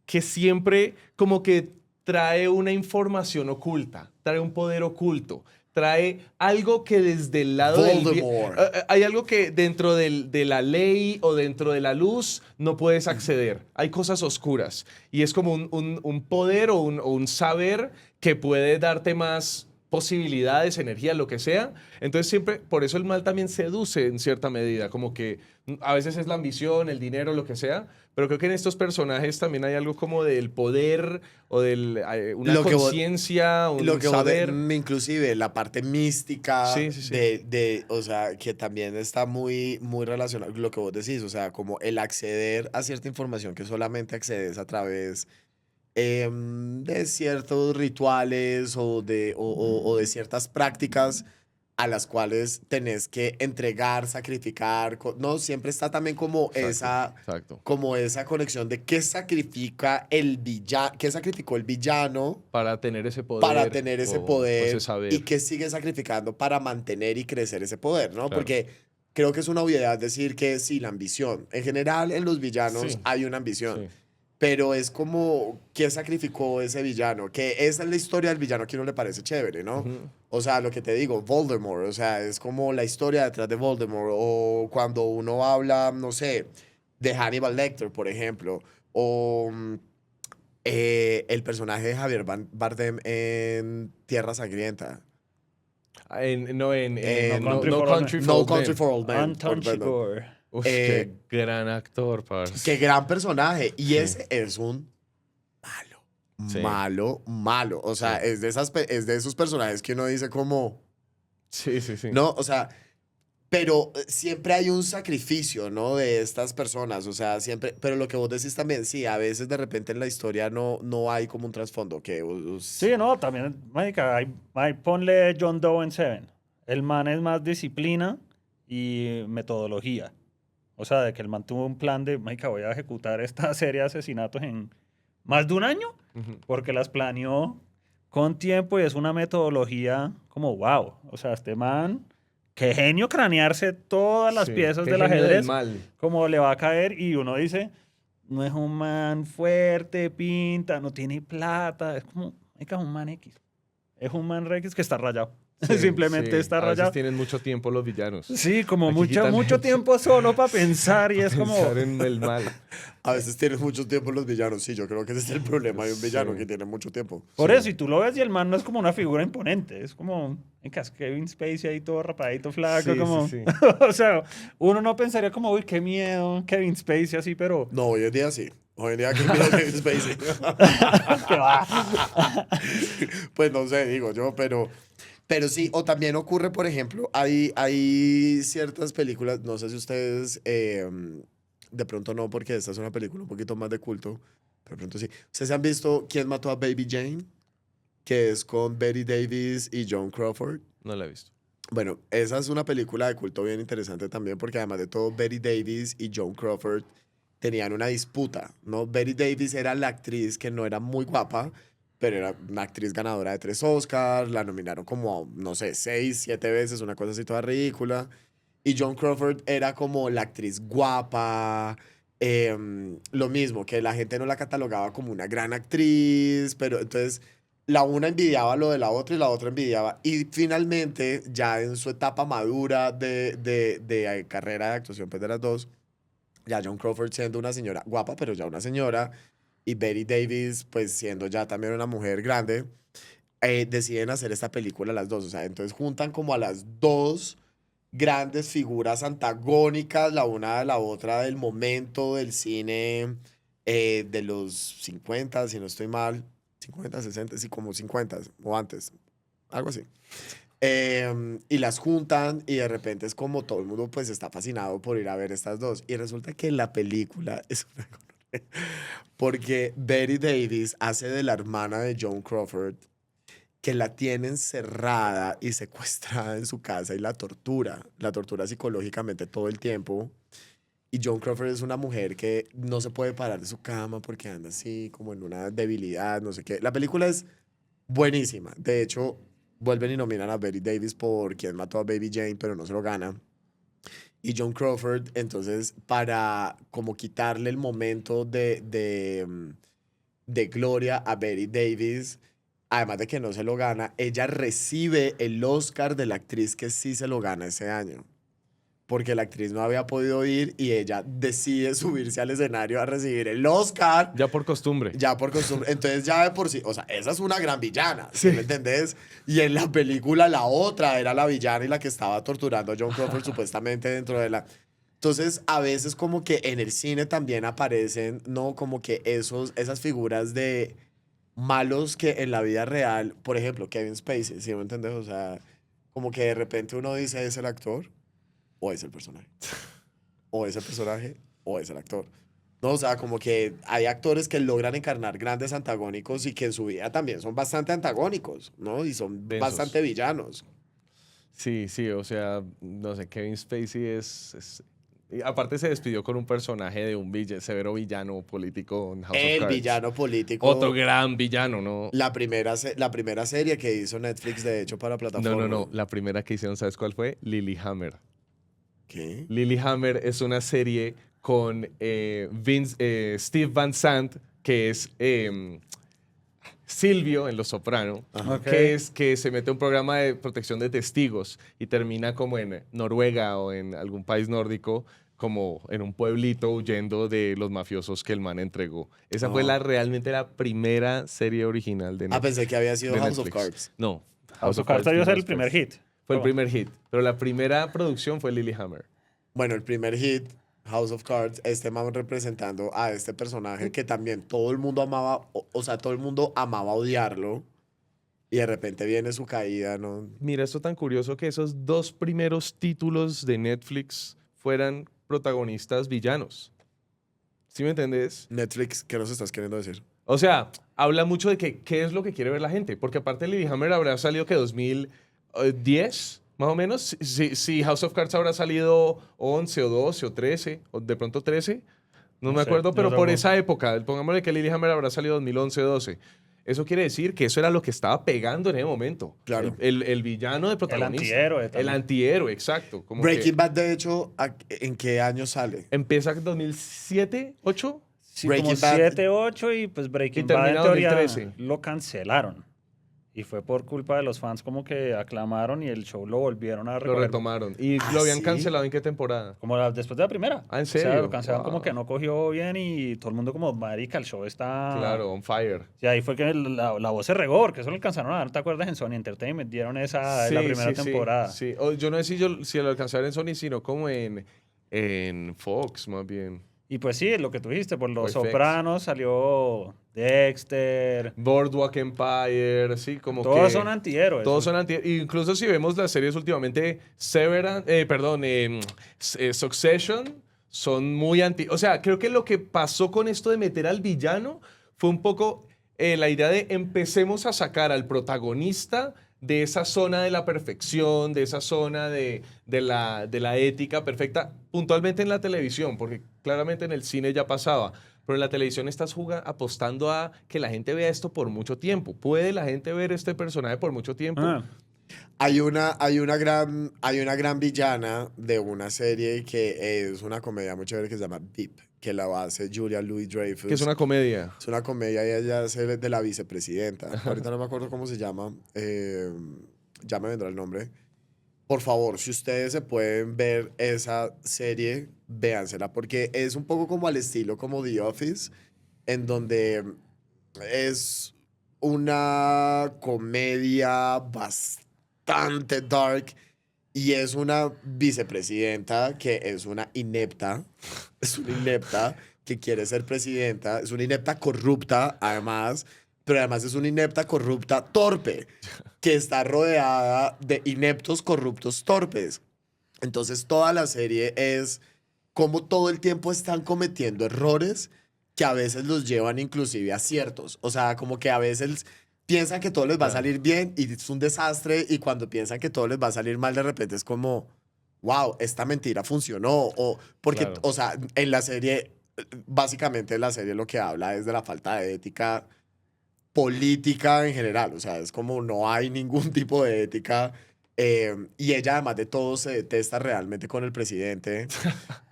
que siempre como que trae una información oculta, trae un poder oculto. trae algo que desde el lado del bien... Voldemort. Hay algo que dentro de la ley o dentro de la luz no puedes acceder. Hay cosas oscuras. Y es como un poder o un saber que puede darte más posibilidades, energía, lo que sea. Entonces siempre, por eso el mal también seduce en cierta medida, como que a veces es la ambición, el dinero, lo que sea, pero creo que en estos personajes también hay algo como del poder o de una Lo que vos- conciencia, un Lo que vos saber. inclusive la parte mística Sí, sí, sí. o sea, que también está muy, muy relacionado con lo que vos decís, o sea, como el acceder a cierta información que solamente accedes a través de ciertos rituales o de ciertas prácticas a las cuales tenés que entregar, sacrificar, no, siempre está también Exacto. como esa conexión de qué sacrifica el villano, qué sacrificó el villano Para tener ese poder. para tener ese o ese poder saber. y qué sigue sacrificando para mantener y crecer ese poder, ¿no? Claro. Porque creo que es una obviedad decir que sí, la ambición. En general, en los villanos Sí. hay una ambición. Sí. Pero es como, ¿qué sacrificó ese villano? Que esa es la historia del villano que a uno le parece chévere, ¿no? Ujú. O sea, lo que te digo, Voldemort, o sea, es como la historia detrás de Voldemort. O cuando uno habla, no sé, de Hannibal Lecter, por ejemplo. O el personaje de Javier Bardem en Tierra Sangrienta. No No Country for Old Men. Country for No Old Country Men. for Old Men. Anton perdón. Chigurh. Uf, Eh, qué gran actor, parce. Qué gran personaje. Y Sí. ese es un malo. Sí. Malo, malo. O sea, Sí. es de esos personajes que uno dice como, Sí, sí, sí. no, o sea, pero siempre hay un sacrificio, ¿no? De estas personas, o sea, siempre, pero lo que vos decís también, sí, a veces de repente en la historia no hay como un trasfondo que... Sí, no, también, marica, ponle John Doe en Seven. El man es más disciplina y metodología. O sea, de que el man tuvo un plan de, marica, voy a ejecutar esta serie de asesinatos en más de un año, Ujú. porque las planeó con tiempo y es una metodología como, wow. O sea, este man, qué genio cranearse todas las Sí. piezas Qué del genio del ajedrez, mal. como le va a caer y uno dice, no es un man fuerte, pinta, no tiene plata, es como, marica, es un man X. Es un man X que está rayado. Sí, Simplemente sí. está A veces rayado. tienen mucho tiempo los villanos. Sí, como Aquí mucho, quitan- mucho tiempo solo para pensar y es como... Pensar en el mal. A veces tienes mucho tiempo los villanos, sí, yo creo que ese es el problema de un villano Sí. que tiene mucho tiempo. Por Sí. eso, y tú lo ves y el man no es como una figura imponente, es como, venga, es Kevin Spacey ahí todo rapadito, flaco, Sí, como... sí, sí. O sea, uno no pensaría como, uy, qué miedo, Kevin Spacey así, pero... No, hoy en día sí. Hoy en día que miedo Kevin Spacey. ¿Qué va? Pues no sé, digo yo, pero sí, o también ocurre, por ejemplo, hay ciertas películas, no sé si ustedes, de pronto no, porque esta es una película un poquito más de culto, pero de pronto sí. ¿Ustedes han visto quién mató a Baby Jane? Que es con Betty Davis y Joan Crawford. No la he visto. Bueno, esa es una película de culto bien interesante también, porque además de todo, Betty Davis y Joan Crawford tenían una disputa, ¿no? Betty Davis era la actriz que no era muy guapa, pero era una actriz ganadora de 3 Oscars, la nominaron como, no sé, 6, 7 veces, una cosa así toda ridícula. Y Joan Crawford era como la actriz guapa, lo mismo, que la gente no la catalogaba como una gran actriz, pero entonces la una envidiaba lo de la otra y la otra envidiaba. Y finalmente, ya en su etapa madura de carrera de actuación, pues de las dos, ya Joan Crawford siendo una señora guapa, pero ya una señora, y Betty Davis, pues siendo ya también una mujer grande, deciden hacer esta película las dos. O sea, entonces juntan como a las dos grandes figuras antagónicas, la una de la otra del momento del cine de los 50, si no estoy mal, 50, 60, sí, como 50 o antes, algo así. Y las juntan y de repente es como todo el mundo pues está fascinado por ir a ver estas dos. Y resulta que la película es una gonorrea, porque Betty Davis hace de la hermana de Joan Crawford, que la tiene encerrada y secuestrada en su casa y la tortura psicológicamente todo el tiempo. Y Joan Crawford es una mujer que no se puede parar de su cama porque anda así como en una debilidad, no sé qué. La película es buenísima. De hecho, vuelven y nominan a Betty Davis por quien mató a Baby Jane, pero no se lo gana. Y Joan Crawford, entonces, para como quitarle el momento de gloria a Betty Davis, además de que no se lo gana, ella recibe el Oscar de la actriz que sí se lo gana ese año. Porque la actriz no había podido ir y ella decide subirse al escenario a recibir el Oscar. Ya por costumbre. Ya por costumbre. Entonces ya de por sí, o sea, esa es una gran villana, ¿sí Sí. me entendés? Y en la película la otra era la villana y la que estaba torturando a John Crawford supuestamente dentro de la... Entonces, a veces como que en el cine también aparecen, ¿no? Como que esas figuras de malos que en la vida real, por ejemplo, Kevin Spacey, ¿sí me entendés? O sea, como que de repente uno dice, ¿es el actor o es el personaje? O es el personaje o es el actor. No, o sea, como que hay actores que logran encarnar grandes antagónicos y que en su vida también son bastante antagónicos, ¿no? Y son Densos. bastante villanos. Sí, sí, o sea, no sé, Kevin Spacey y aparte se despidió con un personaje de un severo villano político en House of El Cards. villano político. Otro gran villano, ¿no? La primera serie que hizo Netflix, de hecho, para plataforma. No. La primera que hicieron, ¿sabes cuál fue? Lilyhammer. ¿Qué? Lilyhammer es una serie con Steve Van Sant, que es Silvio en Los Soprano, Ajá. Ok. que se mete a un programa de protección de testigos y termina como en Noruega o en algún país nórdico, como en un pueblito huyendo de los mafiosos que el man entregó. Esa fue Oh. realmente la primera serie original de Netflix. Pensé que había sido de House of Netflix. Cards. No. House of Cards debió ser el primer hit. Fue el Oh. primer hit, pero la primera producción fue Lilyhammer. Bueno, el primer hit, House of Cards, este man representando a este personaje que también todo el mundo amaba, o sea, todo el mundo amaba odiarlo. Y de repente viene su caída, ¿no? Mira, esto tan curioso que esos dos primeros títulos de Netflix fueran protagonistas villanos. ¿Sí me entendés? Netflix, ¿qué nos estás queriendo decir? O sea, habla mucho de que qué es lo que quiere ver la gente, porque aparte Lilyhammer habrá salido que 2010, más o menos. Si House of Cards habrá salido 11 o 12 o 13, o de pronto 13, no No me sé, acuerdo, yo pero por tampoco. esa época, pongámosle que Lilyhammer habrá salido 2011 o 12. Eso quiere decir que eso era lo que estaba pegando en ese momento. Claro. El villano de protagonista. antihéroe El también. antihéroe, exacto. Como Breaking que Bad, de hecho, ¿en qué año sale? empieza en 2007, 8. Sí, Breaking como Bad- 7, 8 y pues Breaking Y Bad en termina teoría 2013. lo cancelaron. Y fue por culpa de los fans como que aclamaron y el show lo volvieron a Lo recoger. retomaron. ¿Y ¿Ah, lo habían sí? cancelado en qué temporada? Como después de la primera. Ah, ¿en O sea, serio? lo cancelaron como Wow. que no cogió bien y todo el mundo como, marica, el show está... Claro, on fire. Y ahí fue que la voz se regó, porque eso lo alcanzaron a dar, ¿te acuerdas? En Sony Entertainment dieron esa en la primera temporada. Sí. Yo no sé si lo alcanzaron en Sony, sino como en Fox, más bien. Y pues sí, lo que tú dijiste, por Los FX. Sopranos salió Dexter. Boardwalk Empire, sí, como Todos que... son antihéroes. Todos son antihéroes. Incluso si vemos las series últimamente, Succession, son muy anti... O sea, creo que lo que pasó con esto de meter al villano fue un poco la idea de empecemos a sacar al protagonista de esa zona de la perfección, de esa zona de la ética perfecta, puntualmente en la televisión, porque claramente en el cine ya pasaba, pero en la televisión estás apostando a que la gente vea esto por mucho tiempo. ¿Puede la gente ver este personaje por mucho tiempo? Ah, Hay una gran villana de una serie que es una comedia muy chévere que se llama Veep, que la hace Julia Louis-Dreyfus. Que es una comedia. Es una comedia y ella hace de la vicepresidenta. Ahorita no me acuerdo cómo se llama. Ya me vendrá el nombre. Por favor, si ustedes se pueden ver esa serie, véansela, porque es un poco como al estilo como The Office, en donde es una comedia bastante dark y es una vicepresidenta que es una inepta, es una inepta que quiere ser presidenta, es una inepta corrupta además, pero además es una inepta corrupta torpe, que está rodeada de ineptos corruptos torpes. Entonces toda la serie es como todo el tiempo están cometiendo errores que a veces los llevan inclusive a aciertos. O sea, como que a veces piensan que todo les va a Claro. salir bien y es un desastre y cuando piensan que todo les va a salir mal de repente es como, wow, esta mentira funcionó. O porque, Claro. o sea, en la serie, básicamente la serie lo que habla es de la falta de ética política en general. O sea, es como no hay ningún tipo de ética. Y ella, además de todo, se detesta realmente con el presidente.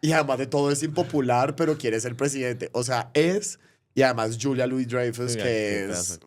Y además de todo, es impopular, pero quiere ser presidente. O sea, es Y además Julia Louis-Dreyfus, Sí, que qué es...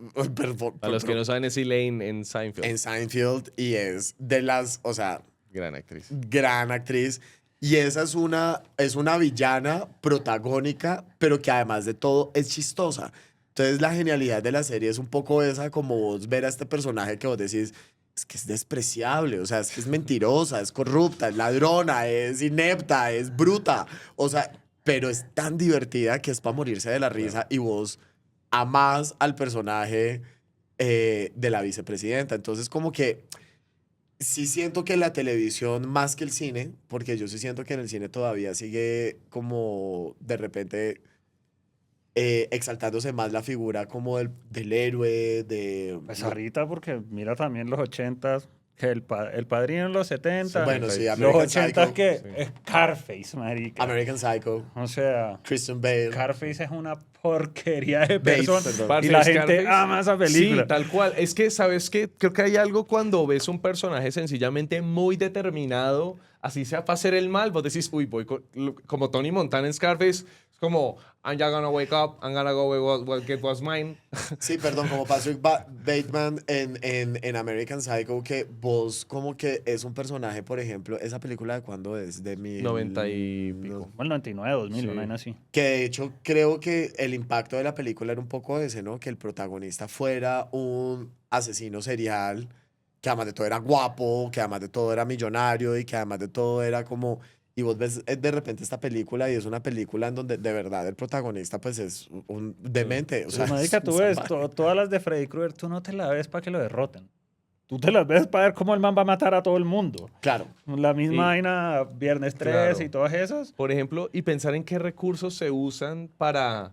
Para los que no saben, es Elaine en Seinfeld. en Seinfeld y es de las, o sea, Gran actriz. gran actriz. Y esa es una villana protagónica, pero que además de todo es chistosa. Entonces la genialidad de la serie es un poco esa, como vos ver a este personaje que vos decís, es que es despreciable, o sea, es que es mentirosa, es corrupta, es ladrona, es inepta, es bruta. O sea, pero es tan divertida que es para morirse de la risa y vos amás al personaje de la vicepresidenta. Entonces como que sí siento que la televisión más que el cine, porque yo sí siento que en el cine todavía sigue como de repente exaltándose más la figura como del héroe, de... Pues ahorita, porque mira también los 80s, que el Padrino en los 70, Bueno, sí, los American 80s Psycho. que Sí. es Scarface, marica. American Psycho, O sea, Christian Bale, Scarface es una porquería de Bates, persona. perdón. Y Parce, la gente Scarface. ama esa película. Sí, tal cual. Es que, ¿sabes qué? Creo que hay algo cuando ves un personaje sencillamente muy determinado, así sea para hacer el mal, vos decís, uy, como Tony Montana en Scarface, es como, I'm just gonna wake up, I'm gonna go get what's mine. Sí, perdón, como Patrick Bateman en American Psycho, que vos como que es un personaje, por ejemplo, esa película de cuándo es, de 90 y pico. Bueno, 99, 2000, Sí. una vaina así. Que de hecho creo que el impacto de la película era un poco ese, ¿no? Que el protagonista fuera un asesino serial, que además de todo era guapo, que además de todo era millonario y que además de todo era como... Y vos ves de repente esta película y es una película en donde de verdad el protagonista pues es un demente. O sea, Pues, marica, es un tú ves salvaje. todas las de Freddy Krueger, tú no te las ves para que lo derroten. Tú te las ves para ver cómo el man va a matar a todo el mundo. Claro. La misma Y- vaina, Viernes 3 Claro. y todas esas. Por ejemplo, y pensar en qué recursos se usan para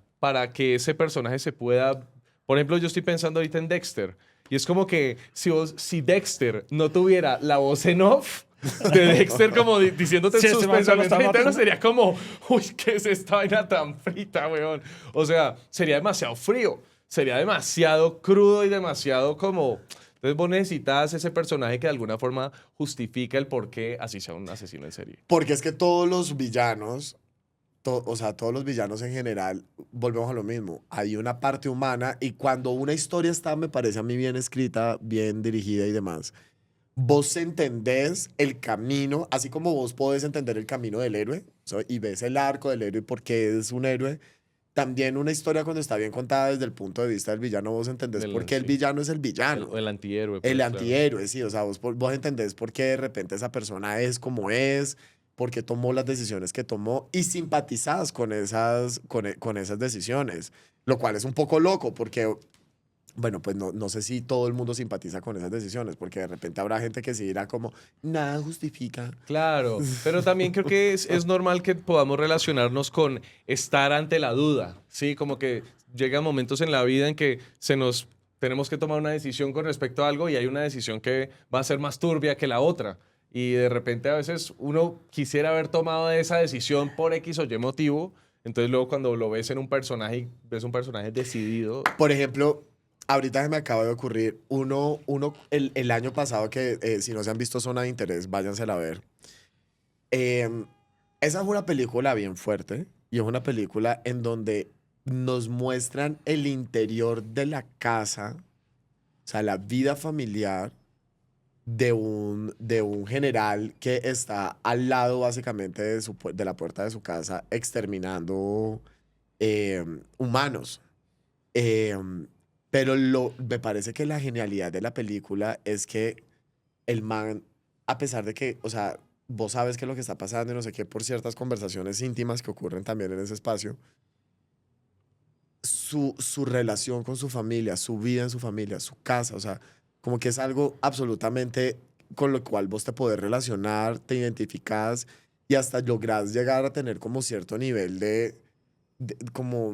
que ese personaje se pueda... Por ejemplo, yo estoy pensando ahorita en Dexter. Y es como que si Dexter no tuviera la voz en off de Dexter como diciéndote Sí, sus ese man solo pensamientos está internos, matando. sería como, uy, ¿qué es esta vaina tan frita, weón? O sea, sería demasiado frío, sería demasiado crudo y demasiado como... Entonces vos necesitas ese personaje que de alguna forma justifica el por qué así sea un asesino en serie. Porque es que todos los villanos, o sea, todos los villanos en general, volvemos a lo mismo. Hay una parte humana y cuando una historia está, me parece a mí bien escrita, bien dirigida y demás, vos entendés el camino, así como vos podés entender el camino del héroe, y ves el arco del héroe y por qué es un héroe. También una historia cuando está bien contada desde el punto de vista del villano, vos entendés por qué el Sí. villano es el villano. El antihéroe. El pues, claro. antihéroe, sí, o sea, vos entendés por qué de repente esa persona es como es, por qué tomó las decisiones que tomó y simpatizás con con esas decisiones, lo cual es un poco loco porque, bueno, pues no sé si todo el mundo simpatiza con esas decisiones, porque de repente habrá gente que sí dirá como, nada justifica. Claro, pero también creo que es normal que podamos relacionarnos con estar ante la duda, ¿sí? Como que llegan momentos en la vida en que tenemos que tomar una decisión con respecto a algo y hay una decisión que va a ser más turbia que la otra. Y de repente a veces uno quisiera haber tomado esa decisión por X o Y motivo, entonces luego cuando lo ves en un personaje y ves un personaje decidido, Por ejemplo, ahorita se me acaba de ocurrir el año pasado que si no se han visto Zona de Interés, váyansela a ver. Esa es una película bien fuerte y es una película en donde nos muestran el interior de la casa, o sea, la vida familiar de un general que está al lado básicamente de la puerta de su casa exterminando humanos. Pero me parece que la genialidad de la película es que el man, a pesar de que, o sea, vos sabes que lo que está pasando y no sé qué, por ciertas conversaciones íntimas que ocurren también en ese espacio, su relación con su familia, su vida en su familia, su casa, o sea, como que es algo absolutamente con lo cual vos te podés relacionar, te identificás y hasta lográs llegar a tener como cierto nivel como,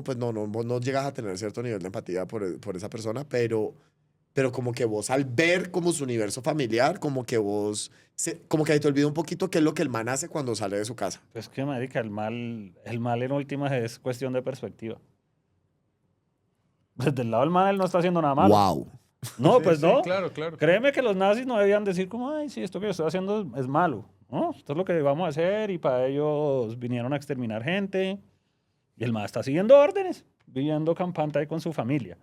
pues vos no llegas a tener cierto nivel de empatía por esa persona, pero como que vos al ver como su universo familiar, como que vos, como que te olvida un poquito qué es lo que el man hace cuando sale de su casa. Pues que, marica, el mal en últimas es cuestión de perspectiva. Desde el lado del mal, él no está haciendo nada malo. ¡Wow! No, Sí, pues sí, no. claro, claro. Créeme que los nazis no debían decir como, ay, sí, esto que yo estoy haciendo es malo. No, esto es lo que vamos a hacer y para ellos vinieron a exterminar gente. Y el man está siguiendo órdenes. viviendo campante ahí con su familia.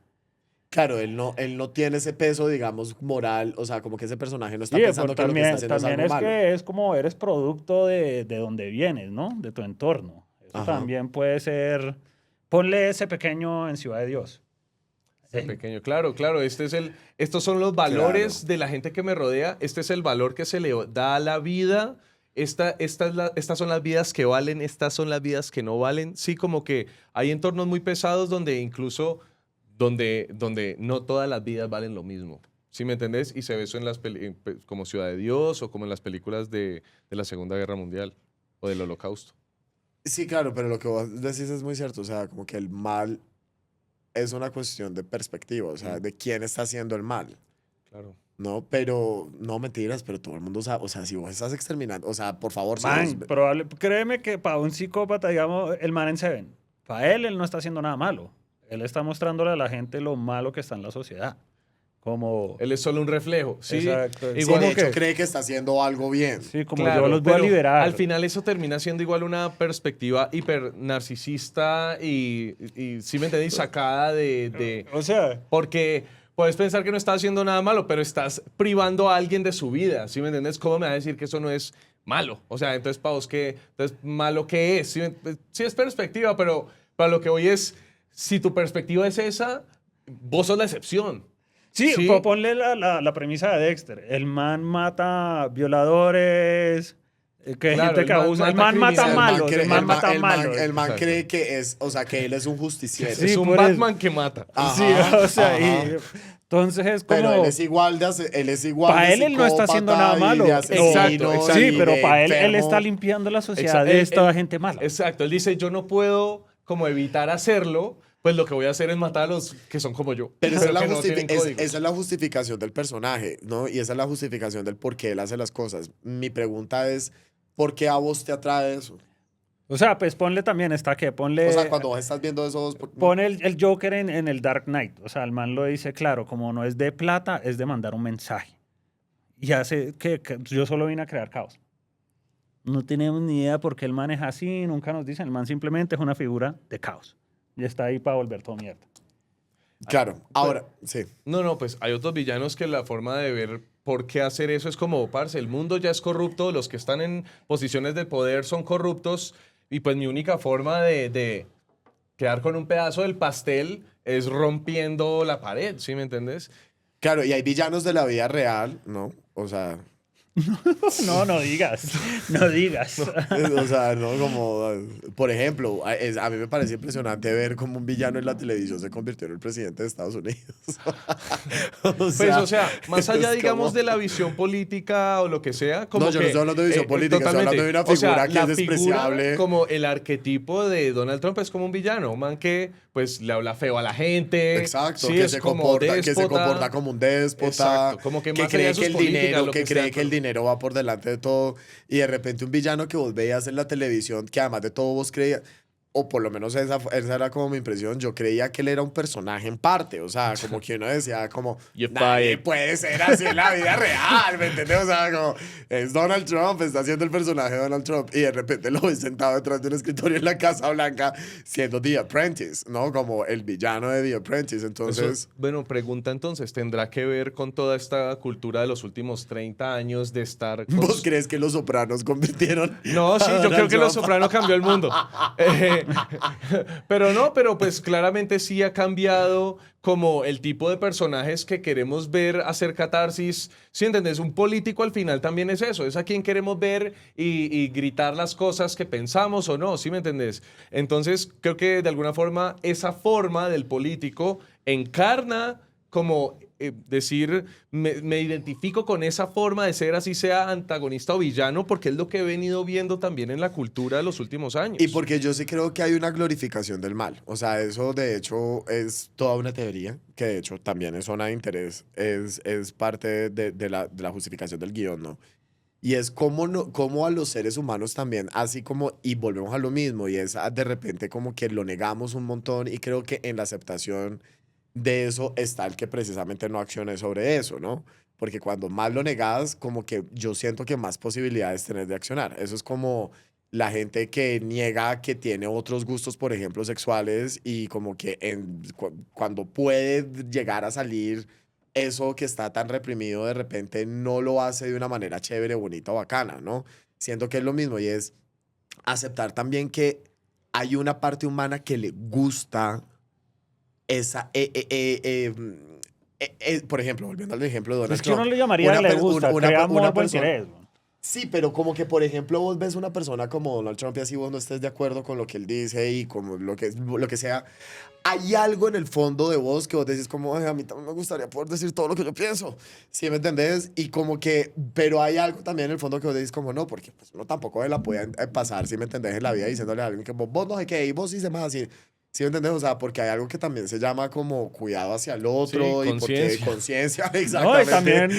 Claro, él no tiene ese peso, digamos, moral, o sea, como que ese personaje no está Sí, pensando que lo que está también, haciendo es también algo es malo. que es como eres producto de donde vienes, ¿no? De tu entorno. Eso Ajá. también puede ser. Ponle ese pequeño en Ciudad de Dios. Ese pequeño, claro, claro, estos son los valores Claro. de la gente que me rodea, este es el valor que se le da a la vida, estas son las vidas que valen, estas son las vidas que no valen. Sí, como que hay entornos muy pesados donde incluso, donde no todas las vidas valen lo mismo, ¿sí me entendés? Y se ve eso en como Ciudad de Dios o como en las películas de la Segunda Guerra Mundial o del Holocausto. Sí, claro, pero lo que vos decís es muy cierto, o sea, como que el mal es una cuestión de perspectiva, o sea, Mm, de quién está haciendo el mal, claro. ¿no? Pero, no mentiras, pero todo el mundo sabe, o sea, si vos estás exterminando, o sea, por favor, si vos... Man, créeme que para un psicópata, digamos, el man en Seven, para él no está haciendo nada malo. Él está mostrándole a la gente lo malo que está en la sociedad. Como, Él es solo un reflejo, ¿sí? exacto. Sí, Igual de Como hecho, que, cree que está haciendo algo bien. sí, como yo claro, los voy a pero liberar. al final eso termina siendo igual una perspectiva hiper narcisista y sí me entendí, sacada O sea, porque puedes pensar que no estás haciendo nada malo, pero estás privando a alguien de su vida, ¿sí me entiendes? ¿Cómo me va a decir que eso no es malo? O sea, entonces, para vos, entonces, ¿malo qué es? Sí es perspectiva, pero para lo que voy es, si tu perspectiva es esa, vos sos la excepción. sí, Sí, ponle la premisa de Dexter. El man mata violadores, que claro, gente el que man abusa. El mata man mata El criminales. man, malos, cree- el man mata malos. el man Exacto. cree que es, o sea, que él es un justiciero. Sí, Es un por eso. Batman que mata. Sí, Ajá, o sea, ajá. entonces es Pero él como, es igual él es igual para de él no está haciendo nada psicópata y de malo. asesino Exacto. Sí, y pero de para él está enfermo. limpiando la sociedad de Él- esta él- gente mala. Exacto, él dice, yo no puedo como evitar hacerlo, pues lo que voy a hacer es matar a los que son como yo, Pero esa es, que no tienen códigos. esa es la justificación del personaje, ¿no? Y esa es la justificación del por qué él hace las cosas. Mi pregunta es, ¿por qué a vos te atrae eso? O sea, pues ponle también, está que, O sea, cuando vos estás viendo eso, pone el Joker en el Dark Knight. O sea, el man lo dice claro, como no es de plata, es de mandar un mensaje. Y hace que yo solo vine a crear caos. No tenemos ni idea por qué el man es así, nunca nos dicen. El man simplemente es una figura de caos. Y está ahí para volver todo mierda. claro, ahora, sí. No, pues hay otros villanos que la forma de ver por qué hacer eso es como, parce, el mundo ya es corrupto, los que están en posiciones de poder son corruptos y pues mi única forma de quedar con un pedazo del pastel es rompiendo la pared, ¿sí me entendés? Claro, y hay villanos de la vida real, ¿no? O sea, No, no digas. No digas. o sea, ¿no? Como, por ejemplo, a mí me parece impresionante ver cómo un villano en la televisión se convirtió en el presidente de Estados Unidos. Pues, o sea, más allá, es digamos, como- de la visión política o lo que sea, como No, yo no que, estoy hablando de visión política, estoy totalmente. hablando de una O sea, figura que la es despreciable. figura, como el arquetipo de Donald Trump es como un villano, un man que, pues, le habla feo a la gente. Exacto, sí, que es se, como comporta, que se déspota. comporta como un déspota, Exacto, como que más allá cree de sus que el políticas, dinero, lo que que cree sea, que el pero- dinero va por delante de todo, y de repente un villano que vos veías en la televisión, que además de todo vos creías, o por lo menos esa era como mi impresión, yo creía que él era un personaje en parte, o sea, como que uno decía como, You're nadie fired. puede ser así en la vida real, ¿me entiendes? O sea, como, es Donald Trump, está haciendo el personaje de Donald Trump, y de repente lo ves sentado detrás de un escritorio en la Casa Blanca, siendo The Apprentice, ¿no? Como el villano de The Apprentice, entonces... Eso, bueno, pregunta entonces, ¿tendrá que ver con toda esta cultura de los últimos 30 años de estar... ¿Vos crees que los Sopranos convirtieron? No, sí, a yo creo Donald que Los Trump? Soprano cambió el mundo. Pero no, pero pues claramente sí ha cambiado como el tipo de personajes que queremos ver hacer catarsis. ¿Sí entendés? Un político al final también es eso, es a quien queremos ver y gritar las cosas que pensamos o no, ¿sí me entendés? Entonces creo que de alguna forma esa forma del político encarna como decir, me identifico con esa forma de ser, así sea antagonista o villano, porque es lo que he venido viendo también en la cultura de los últimos años. Y porque yo sí creo que hay una glorificación del mal. O sea, eso de hecho es toda una teoría, que de hecho también es zona de interés, es parte de la justificación del guión, ¿no? Y es como, no, como a los seres humanos también, así como, y volvemos a lo mismo, y es de repente como que lo negamos un montón, y creo que en la aceptación de eso está el que precisamente no accione sobre eso, ¿no? Porque cuando más lo negas, como que yo siento que más posibilidades tenés de accionar. Eso es como la gente que niega que tiene otros gustos, por ejemplo, sexuales, y como que cuando puede llegar a salir eso que está tan reprimido, de repente no lo hace de una manera chévere, bonita o bacana, ¿no? Siento que es lo mismo y es aceptar también que hay una parte humana que le gusta esa... por ejemplo, volviendo al ejemplo de Donald Es que uno Trump. le llamaría le gusta, crea morbo interés. Sí, pero como que, por ejemplo, vos ves una persona como Donald Trump y así vos no estés de acuerdo con lo que él dice y como lo que sea, hay algo en el fondo de vos que vos decís como, "Ay, a mí también me gustaría poder decir todo lo que yo pienso", ¿sí me entendés? Y como que, pero hay algo también en el fondo que vos decís como, no, porque pues uno tampoco se la puede pasar, ¿sí me entendés? En la vida diciéndole a alguien que vos no sé qué, y vos sí se más así. ¿Sí me entendés? O sea, porque hay algo que también se llama como cuidado hacia el Sí, otro y porque conciencia. conciencia, No, y exactamente. también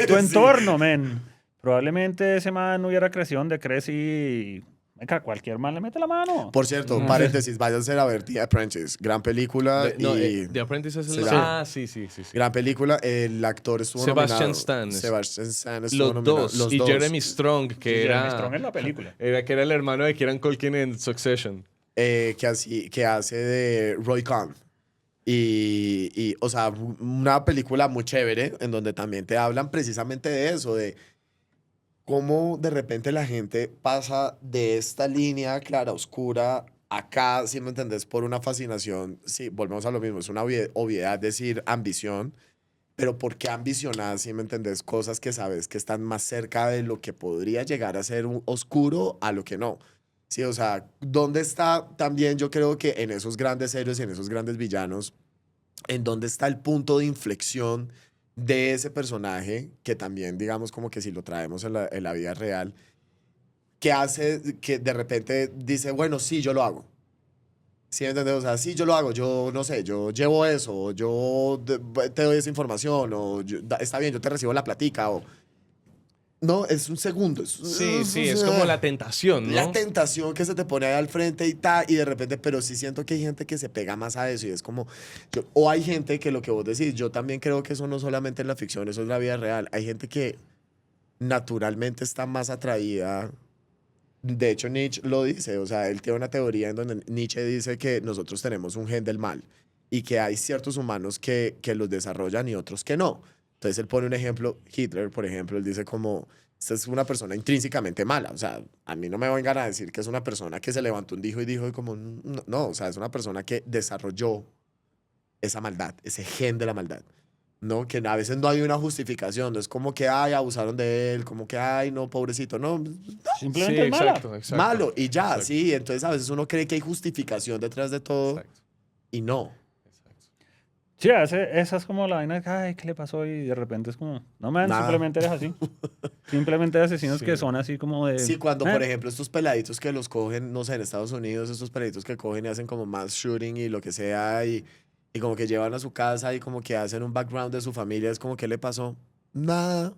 tu Sí. entorno, men. Probablemente ese man no hubiera crecido donde crece y... Venga, cualquier man le mete la mano. Por cierto, paréntesis, váyanse a ver The Apprentice. Gran película y... The Apprentice es el... Sí. Ah, sí, sí, sí, sí. Gran película. El actor estuvo Sebastian nominado. Stan. Sebastian Stan estuvo Los nominado. dos. Los Y dos. Jeremy Strong, que Sí, era... Jeremy Strong en la película. que era el hermano de Kieran Culkin en Succession. Que hace de Roy Khan. O sea, una película muy chévere en donde también te hablan precisamente de eso, de cómo de repente la gente pasa de esta línea clara, oscura, acá, si me entendés, por una fascinación. Sí, volvemos a lo mismo, es una obviedad decir ambición, pero ¿por qué ambicionar, si me entendés, cosas que sabes que están más cerca de lo que podría llegar a ser un oscuro a lo que no? Sí, o sea, ¿dónde está también yo creo que en esos grandes héroes y en esos grandes villanos, en dónde está el punto de inflexión de ese personaje, que también, digamos, como que si lo traemos en la vida real, que hace que de repente dice, bueno, sí, yo lo hago. ¿Sí me entiendes? O sea, sí, yo lo hago, yo no sé, yo llevo eso, o yo te doy esa información, o está bien, yo te recibo la platica, o... No, es un segundo. Sí, sí, es como la tentación, ¿no? La tentación que se te pone ahí al frente y tal, y de repente, pero sí siento que hay gente que se pega más a eso y es como, o hay gente que lo que vos decís, yo también creo que eso no solamente es la ficción, eso es la vida real. Hay gente que naturalmente está más atraída. De hecho, Nietzsche lo dice, o sea, él tiene una teoría en donde Nietzsche dice que nosotros tenemos un gen del mal y que hay ciertos humanos que los desarrollan y otros que no. Entonces él pone un ejemplo, Hitler, por ejemplo, él dice como, esta es una persona intrínsecamente mala, o sea, a mí no me vengan a decir que es una persona que se levantó un dijo y dijo y como, no, no, o sea, es una persona que desarrolló esa maldad, ese gen de la maldad. ¿No? Que a veces no hay una justificación, no es como que, ay, abusaron de él, como que, ay, no, pobrecito, no, Simplemente Sí, es mala. exacto, exacto. malo y ya, Exacto, sí. Entonces a veces uno cree que hay justificación detrás de todo exacto, y no. exacto. Sí, esa es como la vaina de, ay, ¿qué le pasó? Y de repente es como, no, man, Nada. simplemente eres así. Simplemente hay asesinos Sí. que son así como de... Sí, cuando, por "Eh". ejemplo, estos peladitos que los cogen, no sé, en Estados Unidos, estos peladitos que cogen y hacen como mass shooting y lo que sea, y como que llevan a su casa y como que hacen un background de su familia, es como, ¿qué le pasó? Nada.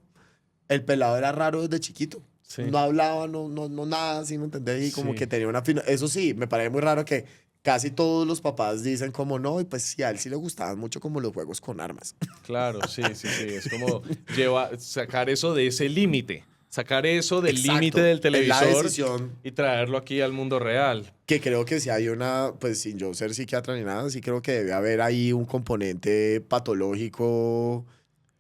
El pelado era raro desde chiquito. Sí. No hablaba, no nada, ¿sí me entendés? Y como Sí. que tenía una... Eso sí, me parece muy raro que casi todos los papás dicen como, no, y pues sí, a él sí le gustaban mucho como los juegos con armas. Claro, sí, sí, sí. Es como sacar eso de ese límite. Sacar eso del Exacto. límite del Es la televisor decisión y traerlo aquí al mundo real. que creo que si hay una, pues sin yo ser psiquiatra ni nada, sí creo que debe haber ahí un componente patológico,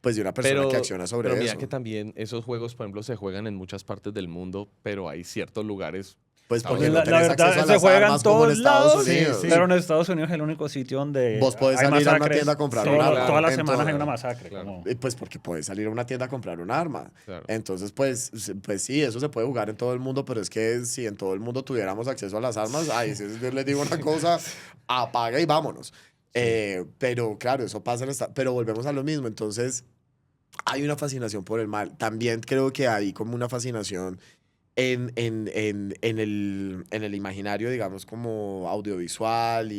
pues de una persona que acciona sobre pero mira eso. que también esos juegos, por ejemplo, se juegan en muchas partes del mundo, pero hay ciertos lugares. Pues Estados porque La, no la tenés verdad, acceso a se las juega en armas como en todos Estados lados, Unidos. sí. pero en Estados Unidos es el único sitio donde Vos podés hay salir a una masacres. tienda a comprar un arma. Todas las en semanas toda- hay una masacre. Claro. como- Pues porque puedes salir a una tienda a comprar un arma. Claro. Entonces, pues sí, eso se puede jugar en todo el mundo, pero es que si en todo el mundo tuviéramos acceso a las armas, ay, si yo les digo una cosa, apaga y vámonos. Pero claro, eso pasa pero volvemos a lo mismo. Entonces, hay una fascinación por el mal. También creo que hay como una fascinación en el imaginario, digamos, como audiovisual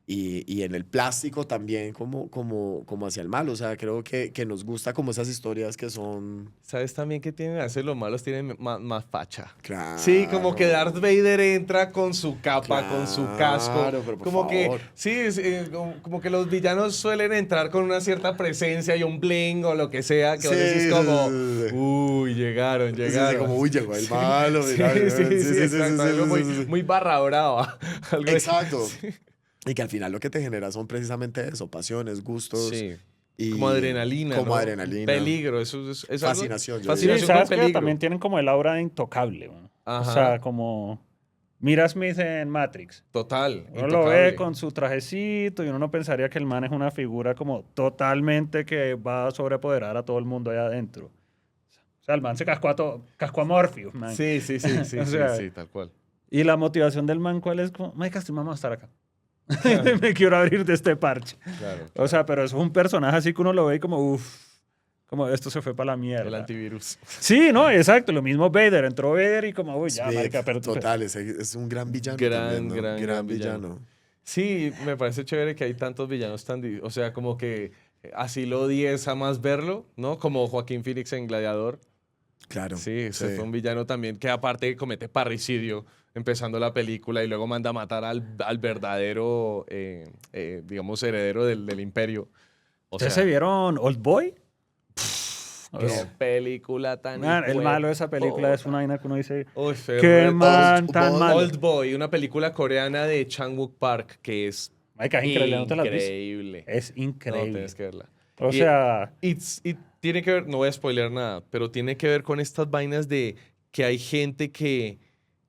y en el plástico también como hacia el mal. O sea, creo que nos gusta como esas historias que son... ¿Sabes también que tienen a veces los malos tienen más facha? Claro. Sí, como que Darth Vader entra con su capa, con su casco. Claro, pero por como favor. que, sí, como que los villanos suelen entrar con una cierta presencia y un bling o lo que sea, que vos Sí, decís como, sí. uy, llegaron. Sí, sí, como, uy, llegó el malo. Sí, mira, sí, exacto, algo muy, sí. muy barra brava. Algo así. Exacto. Y que al final lo que te genera son precisamente eso, pasiones, gustos. Sí. Y Como adrenalina, Como ¿no? Adrenalina. Peligro, eso es algo- Fascinación, yo Sí, Fascinación con sabes que peligro. también tienen como el aura de intocable, weón. O Ajá. sea, como mira a Smith en Matrix. Total, Uno lo intocable. ve con su trajecito y uno no pensaría que el man es una figura como totalmente que va a sobrepoderar a todo el mundo allá adentro. O sea, el man se cascó a Morpheus, man. Sí, sí, sí, sí, O sí, sea, sí, tal cual. Y la motivación del man, ¿cuál es? Como, marica, estoy mamado de estar acá. Me quiero abrir de este parche. Claro. O sea, pero eso es un personaje así que uno lo ve y como, uff, como esto se fue para la El mierda. antivirus. Sí, no, exacto. Lo mismo Vader. Entró Vader y como, uy, ya, Smith, marica, pero total, es un gran villano también, ¿no? Gran villano. Sí, me parece chévere que hay tantos villanos o sea, como que así lo odies a más verlo, ¿no? Como Joaquín Phoenix en Gladiador. Claro. Sí, ese fue un villano también que aparte comete parricidio empezando la película y luego manda a matar al verdadero, digamos, heredero del imperio. O ¿Ustedes sea, se vieron Old Boy? qué película tan... Man, el malo de esa película es hijueputa. una vaina que uno dice, Uy, qué man tan malo. Old Boy, una película coreana de Chang-wook Park que es Marica, es increíble, ¿no te la has visto? increíble. Es No, increíble. tienes que verla. O Y- sea, Y tiene que ver, no voy a spoiler nada, pero tiene que ver con estas vainas de que hay gente que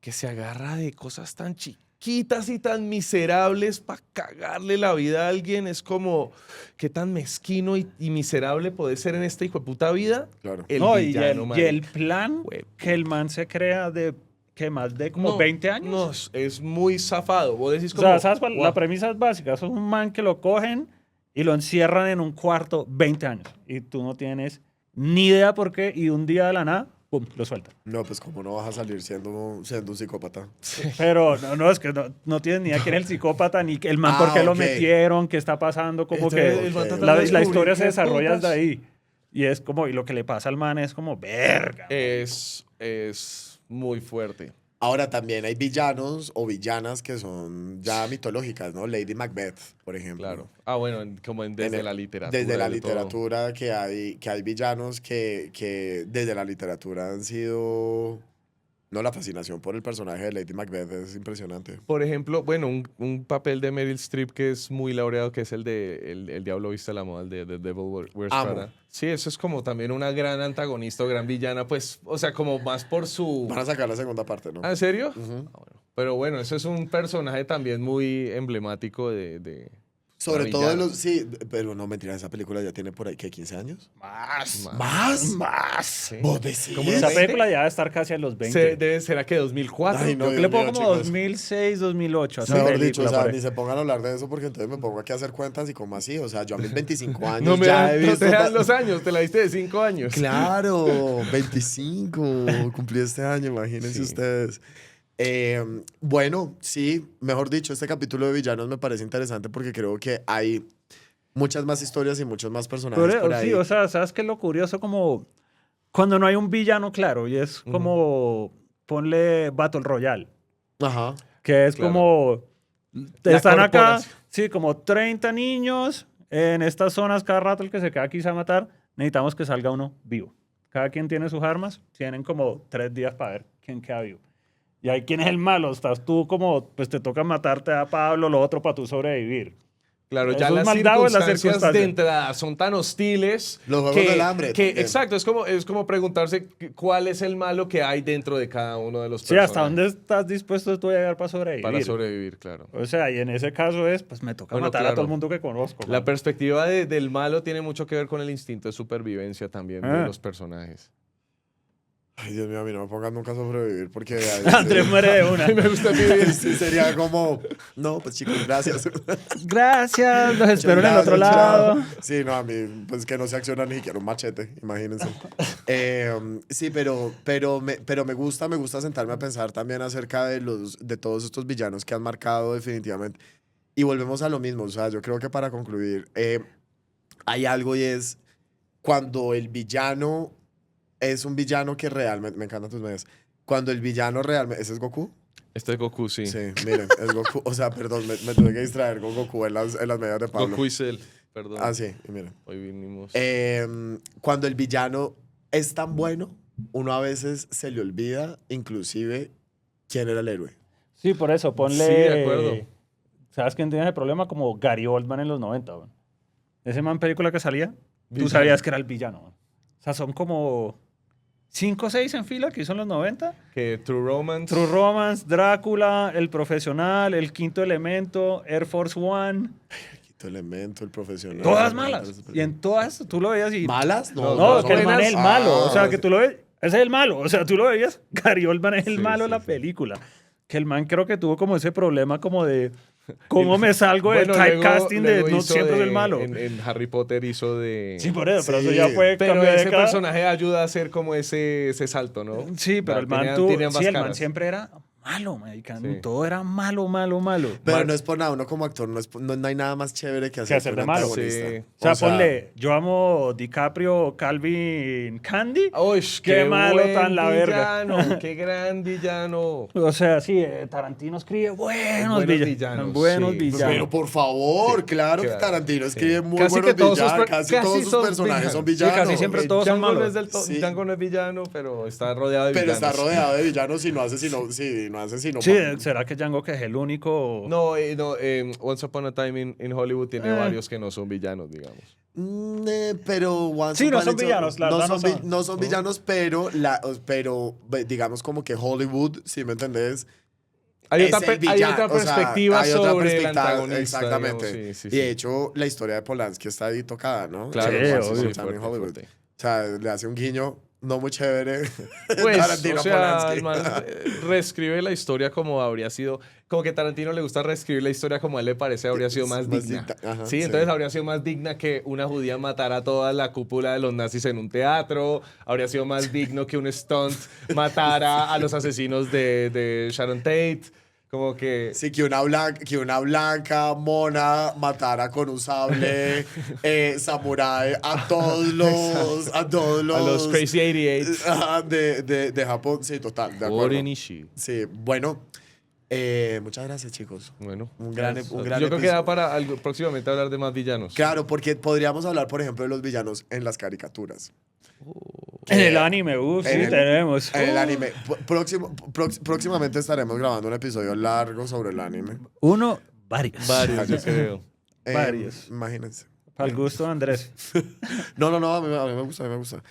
se agarra de cosas tan chiquitas y tan miserables para cagarle la vida a alguien. Es como, qué tan mezquino y miserable puede ser en esta hijo de puta vida. Claro. El no, villano, y el marica. plan Hue- que el man se crea de que más de como No, 20 años. No, es muy zafado. Vos decís O como, sea, ¿sabes cuál? "Guau". La premisa es básica. Es un man que lo cogen y lo encierran en un cuarto 20 años. Y tú no tienes ni idea por qué. Y un día de la nada, pum, lo sueltan. No, pues como no vas a salir siendo un psicópata. Pero no, es que no tienes ni idea quién es el psicópata, ni el man por qué lo ok. metieron, qué está pasando. Como Entonces, que el man ok. tratando la, de la descubrir historia se qué desarrolla putas. desde ahí. Y es como, y lo que le pasa al man es como, verga. Es muy fuerte. Ahora también hay villanos o villanas que son ya mitológicas, ¿no? Lady Macbeth, por ejemplo. Claro. Ah, bueno, desde En la el- literatura. Desde la de todo. literatura que hay villanos que desde la literatura han sido... No, la fascinación por el personaje de Lady Macbeth es impresionante. Por ejemplo, bueno, un papel de Meryl Streep que es muy laureado, que es el de El Diablo Viste a la Moda, el de The Devil Wears Amo. Prada. Sí, eso es como también una gran antagonista o gran villana, pues, o sea, como más por su... Van a sacar la segunda parte, ¿no? ¿Ah, en serio? Ujú. Ah, bueno. Pero bueno, ese es un personaje también muy emblemático de Sobre la todo en villana. los... Sí, pero no, mentira, esa película ya tiene por ahí, ¿qué? ¿15 años? Más. ¿Más? Más. Sí. ¿Vos decís? ¿Cómo Esa 20? película ya debe estar casi a los 20. ¿Será que 2004? Ay, no, Yo que le pongo Dios como mío, chicos. 2006, 2008. a esa Mejor película, dicho, o sea, por ahí. ni se pongan a hablar de eso porque entonces me pongo aquí a hacer cuentas y como así, o sea, yo a mis 25 años No me ya he dan, no visto... te dan los años, te la diste de 5 años. Claro, 25, cumplí este año, imagínense Sí. ustedes. Bueno, sí, mejor dicho, este capítulo de villanos me parece interesante porque creo que hay muchas más historias y muchos más personajes por ahí. Sí, o sea, ¿sabes qué es lo curioso? Como cuando no hay un villano claro y es como, ponle Battle Royale, Ajá. que es Claro. como, La están acá, corporación. sí, como 30 niños en estas zonas, cada rato el que se queda aquí se va a matar, necesitamos que salga uno vivo. Cada quien tiene sus armas, tienen como 3 días para ver quién queda vivo. Y ahí quién es el malo, estás tú como, pues te toca matarte a Pablo, lo otro para tú sobrevivir. Claro, Eso ya es las maldado en las circunstancias de circunstancias. entrada son tan hostiles. Los juegos del hambre también. Exacto, es como preguntarse cuál es el malo que hay dentro de cada uno de los Sí, personajes. ¿hasta dónde estás dispuesto tú a llegar para sobrevivir? Para sobrevivir, claro. O sea, y en ese caso es, pues me toca Bueno, matar a claro. todo el mundo que conozco. La man. perspectiva del malo tiene mucho que ver con el instinto de supervivencia también de Ah. los personajes. Ay, Dios mío, a mí no me pongan nunca a sobrevivir porque... ahí Andrés muere de una. Me gusta vivir. sí, sería como... No, pues chicos, gracias. Gracias, los espero en el Gracias, otro chao. lado. Sí, no, a mí, pues que no se acciona ni siquiera un machete, imagínense. Sí, pero me gusta sentarme a pensar también acerca de todos estos villanos que han marcado definitivamente. Y volvemos a lo mismo, o sea, yo creo que para concluir, hay algo y es cuando el villano es un villano que realmente, me encantan tus medios, cuando el villano realmente, ¿ese es Goku? Este es Goku, sí. Sí, miren, es Goku, o sea, perdón, me tuve que distraer con Goku en las medias de Pablo. Goku y Cell, perdón. Ah, sí, y miren. Hoy vinimos. Cuando el villano es tan bueno, uno a veces se le olvida, inclusive, quién era el héroe. Sí, por eso, ponle... Sí, de acuerdo. ¿Sabes quién tiene ese problema? Como Gary Oldman en los 90, weón. Ese man película que salía, tú Villano. sabías que era el villano, weón. O sea, son como 5 o 6 en fila que hizo en los 90. Que True Romance. True Romance, Drácula, El Profesional, El Quinto Elemento, Air Force One. Quinto Elemento, el profesional. Todas malas. Y en todas tú lo veías y... ¿Malas? No, No, son que el man es el buenas. malo. O sea, Ah, que tú lo ves... Ese es el malo. O sea, tú lo veías, Gary Oldman es el Sí, malo de sí, la sí. película. Que el man creo que tuvo como ese problema como de... ¿Cómo me salgo Bueno, del typecasting luego de no hizo siempre es de- el malo? En Harry Potter hizo de... Sí, por eso, pero Sí. eso ya fue Pero cambio de ese década. personaje ayuda a hacer como ese salto, ¿no? Sí, pero el man Tiene- tuvo... tiene ambas Sí, el man caras. siempre era malo, marica. Sí. Todo era malo, malo, malo. Pero no es por nada, uno como actor no hay nada más chévere que hacer, hacer que un de malo. antagonista. Sí. O sea, ponle, yo amo DiCaprio, Calvin, Candy. ¡Uy, Qué malo buen tan la verga! villano! ¡Qué gran villano! O sea, sí, Tarantino escribe buenos, Buenos villanos. villanos, Buenos sí. villanos. Pero por favor, Sí, claro que claro, Tarantino sí. escribe muy Casi buenos que todos sus villanos. per- Casi casi todos sus son personajes son villanos. Sí, casi villanos. siempre todos son Django no malos. es del to- Sí. Django no es villano, pero está rodeado de Pero villanos. está rodeado de villanos y no asesinó. Sí, no asesinó. Sí, ¿será que Django que es el único? No, Once Upon a Time in Hollywood tiene Eh. varios que no son villanos, digamos. Pero Once Sí, no Upon son a Time- villanos, la no verdad, son, no vi- son. no son villanos, pero digamos como que Hollywood, si me entendés, Hay es otra, el hay villano, otra o sea, perspectiva hay otra sobre el perspectiva, antagonista. exactamente. digamos, sí, Y sí, de sí. hecho, la historia de Polanski está ahí tocada, ¿no? Claro, Sí, Once obvio. Upon a sí, Time in fuerte, Hollywood. fuerte. O sea, le hace un guiño no muy chévere. Pues, Tarantino o sea, Polanski. el man reescribe la historia como habría sido, como que a Tarantino le gusta reescribir la historia como a él le parece habría sido más digna. Ajá, Sí, entonces habría sido más digna que una judía matara a toda la cúpula de los nazis en un teatro, habría sido más digno que un stunt matara a los asesinos de Sharon Tate, como que... Sí, que una blanca mona matara con un sable samurái a todos los A los Crazy 88. ajá, de Japón. Sí, total, de acuerdo. Orenishi. Sí, bueno, muchas gracias, chicos. Bueno, Un gran yo creo episodio. que da para próximamente hablar de más villanos. Claro, porque podríamos hablar, por ejemplo, de los villanos en las caricaturas. En el anime, sí, en el- tenemos. En el anime. Próximamente estaremos grabando un episodio largo sobre el anime. Uno, varios. Varios, yo creo. Varios. Imagínense. Para el gusto de Andrés. No, a mí me gusta, a mí me gusta.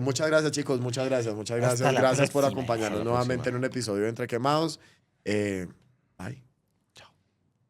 Muchas gracias, chicos, muchas gracias. Hasta la Gracias por próxima. acompañarnos Hasta la nuevamente próxima. en un episodio de Entre Quemados. Bye.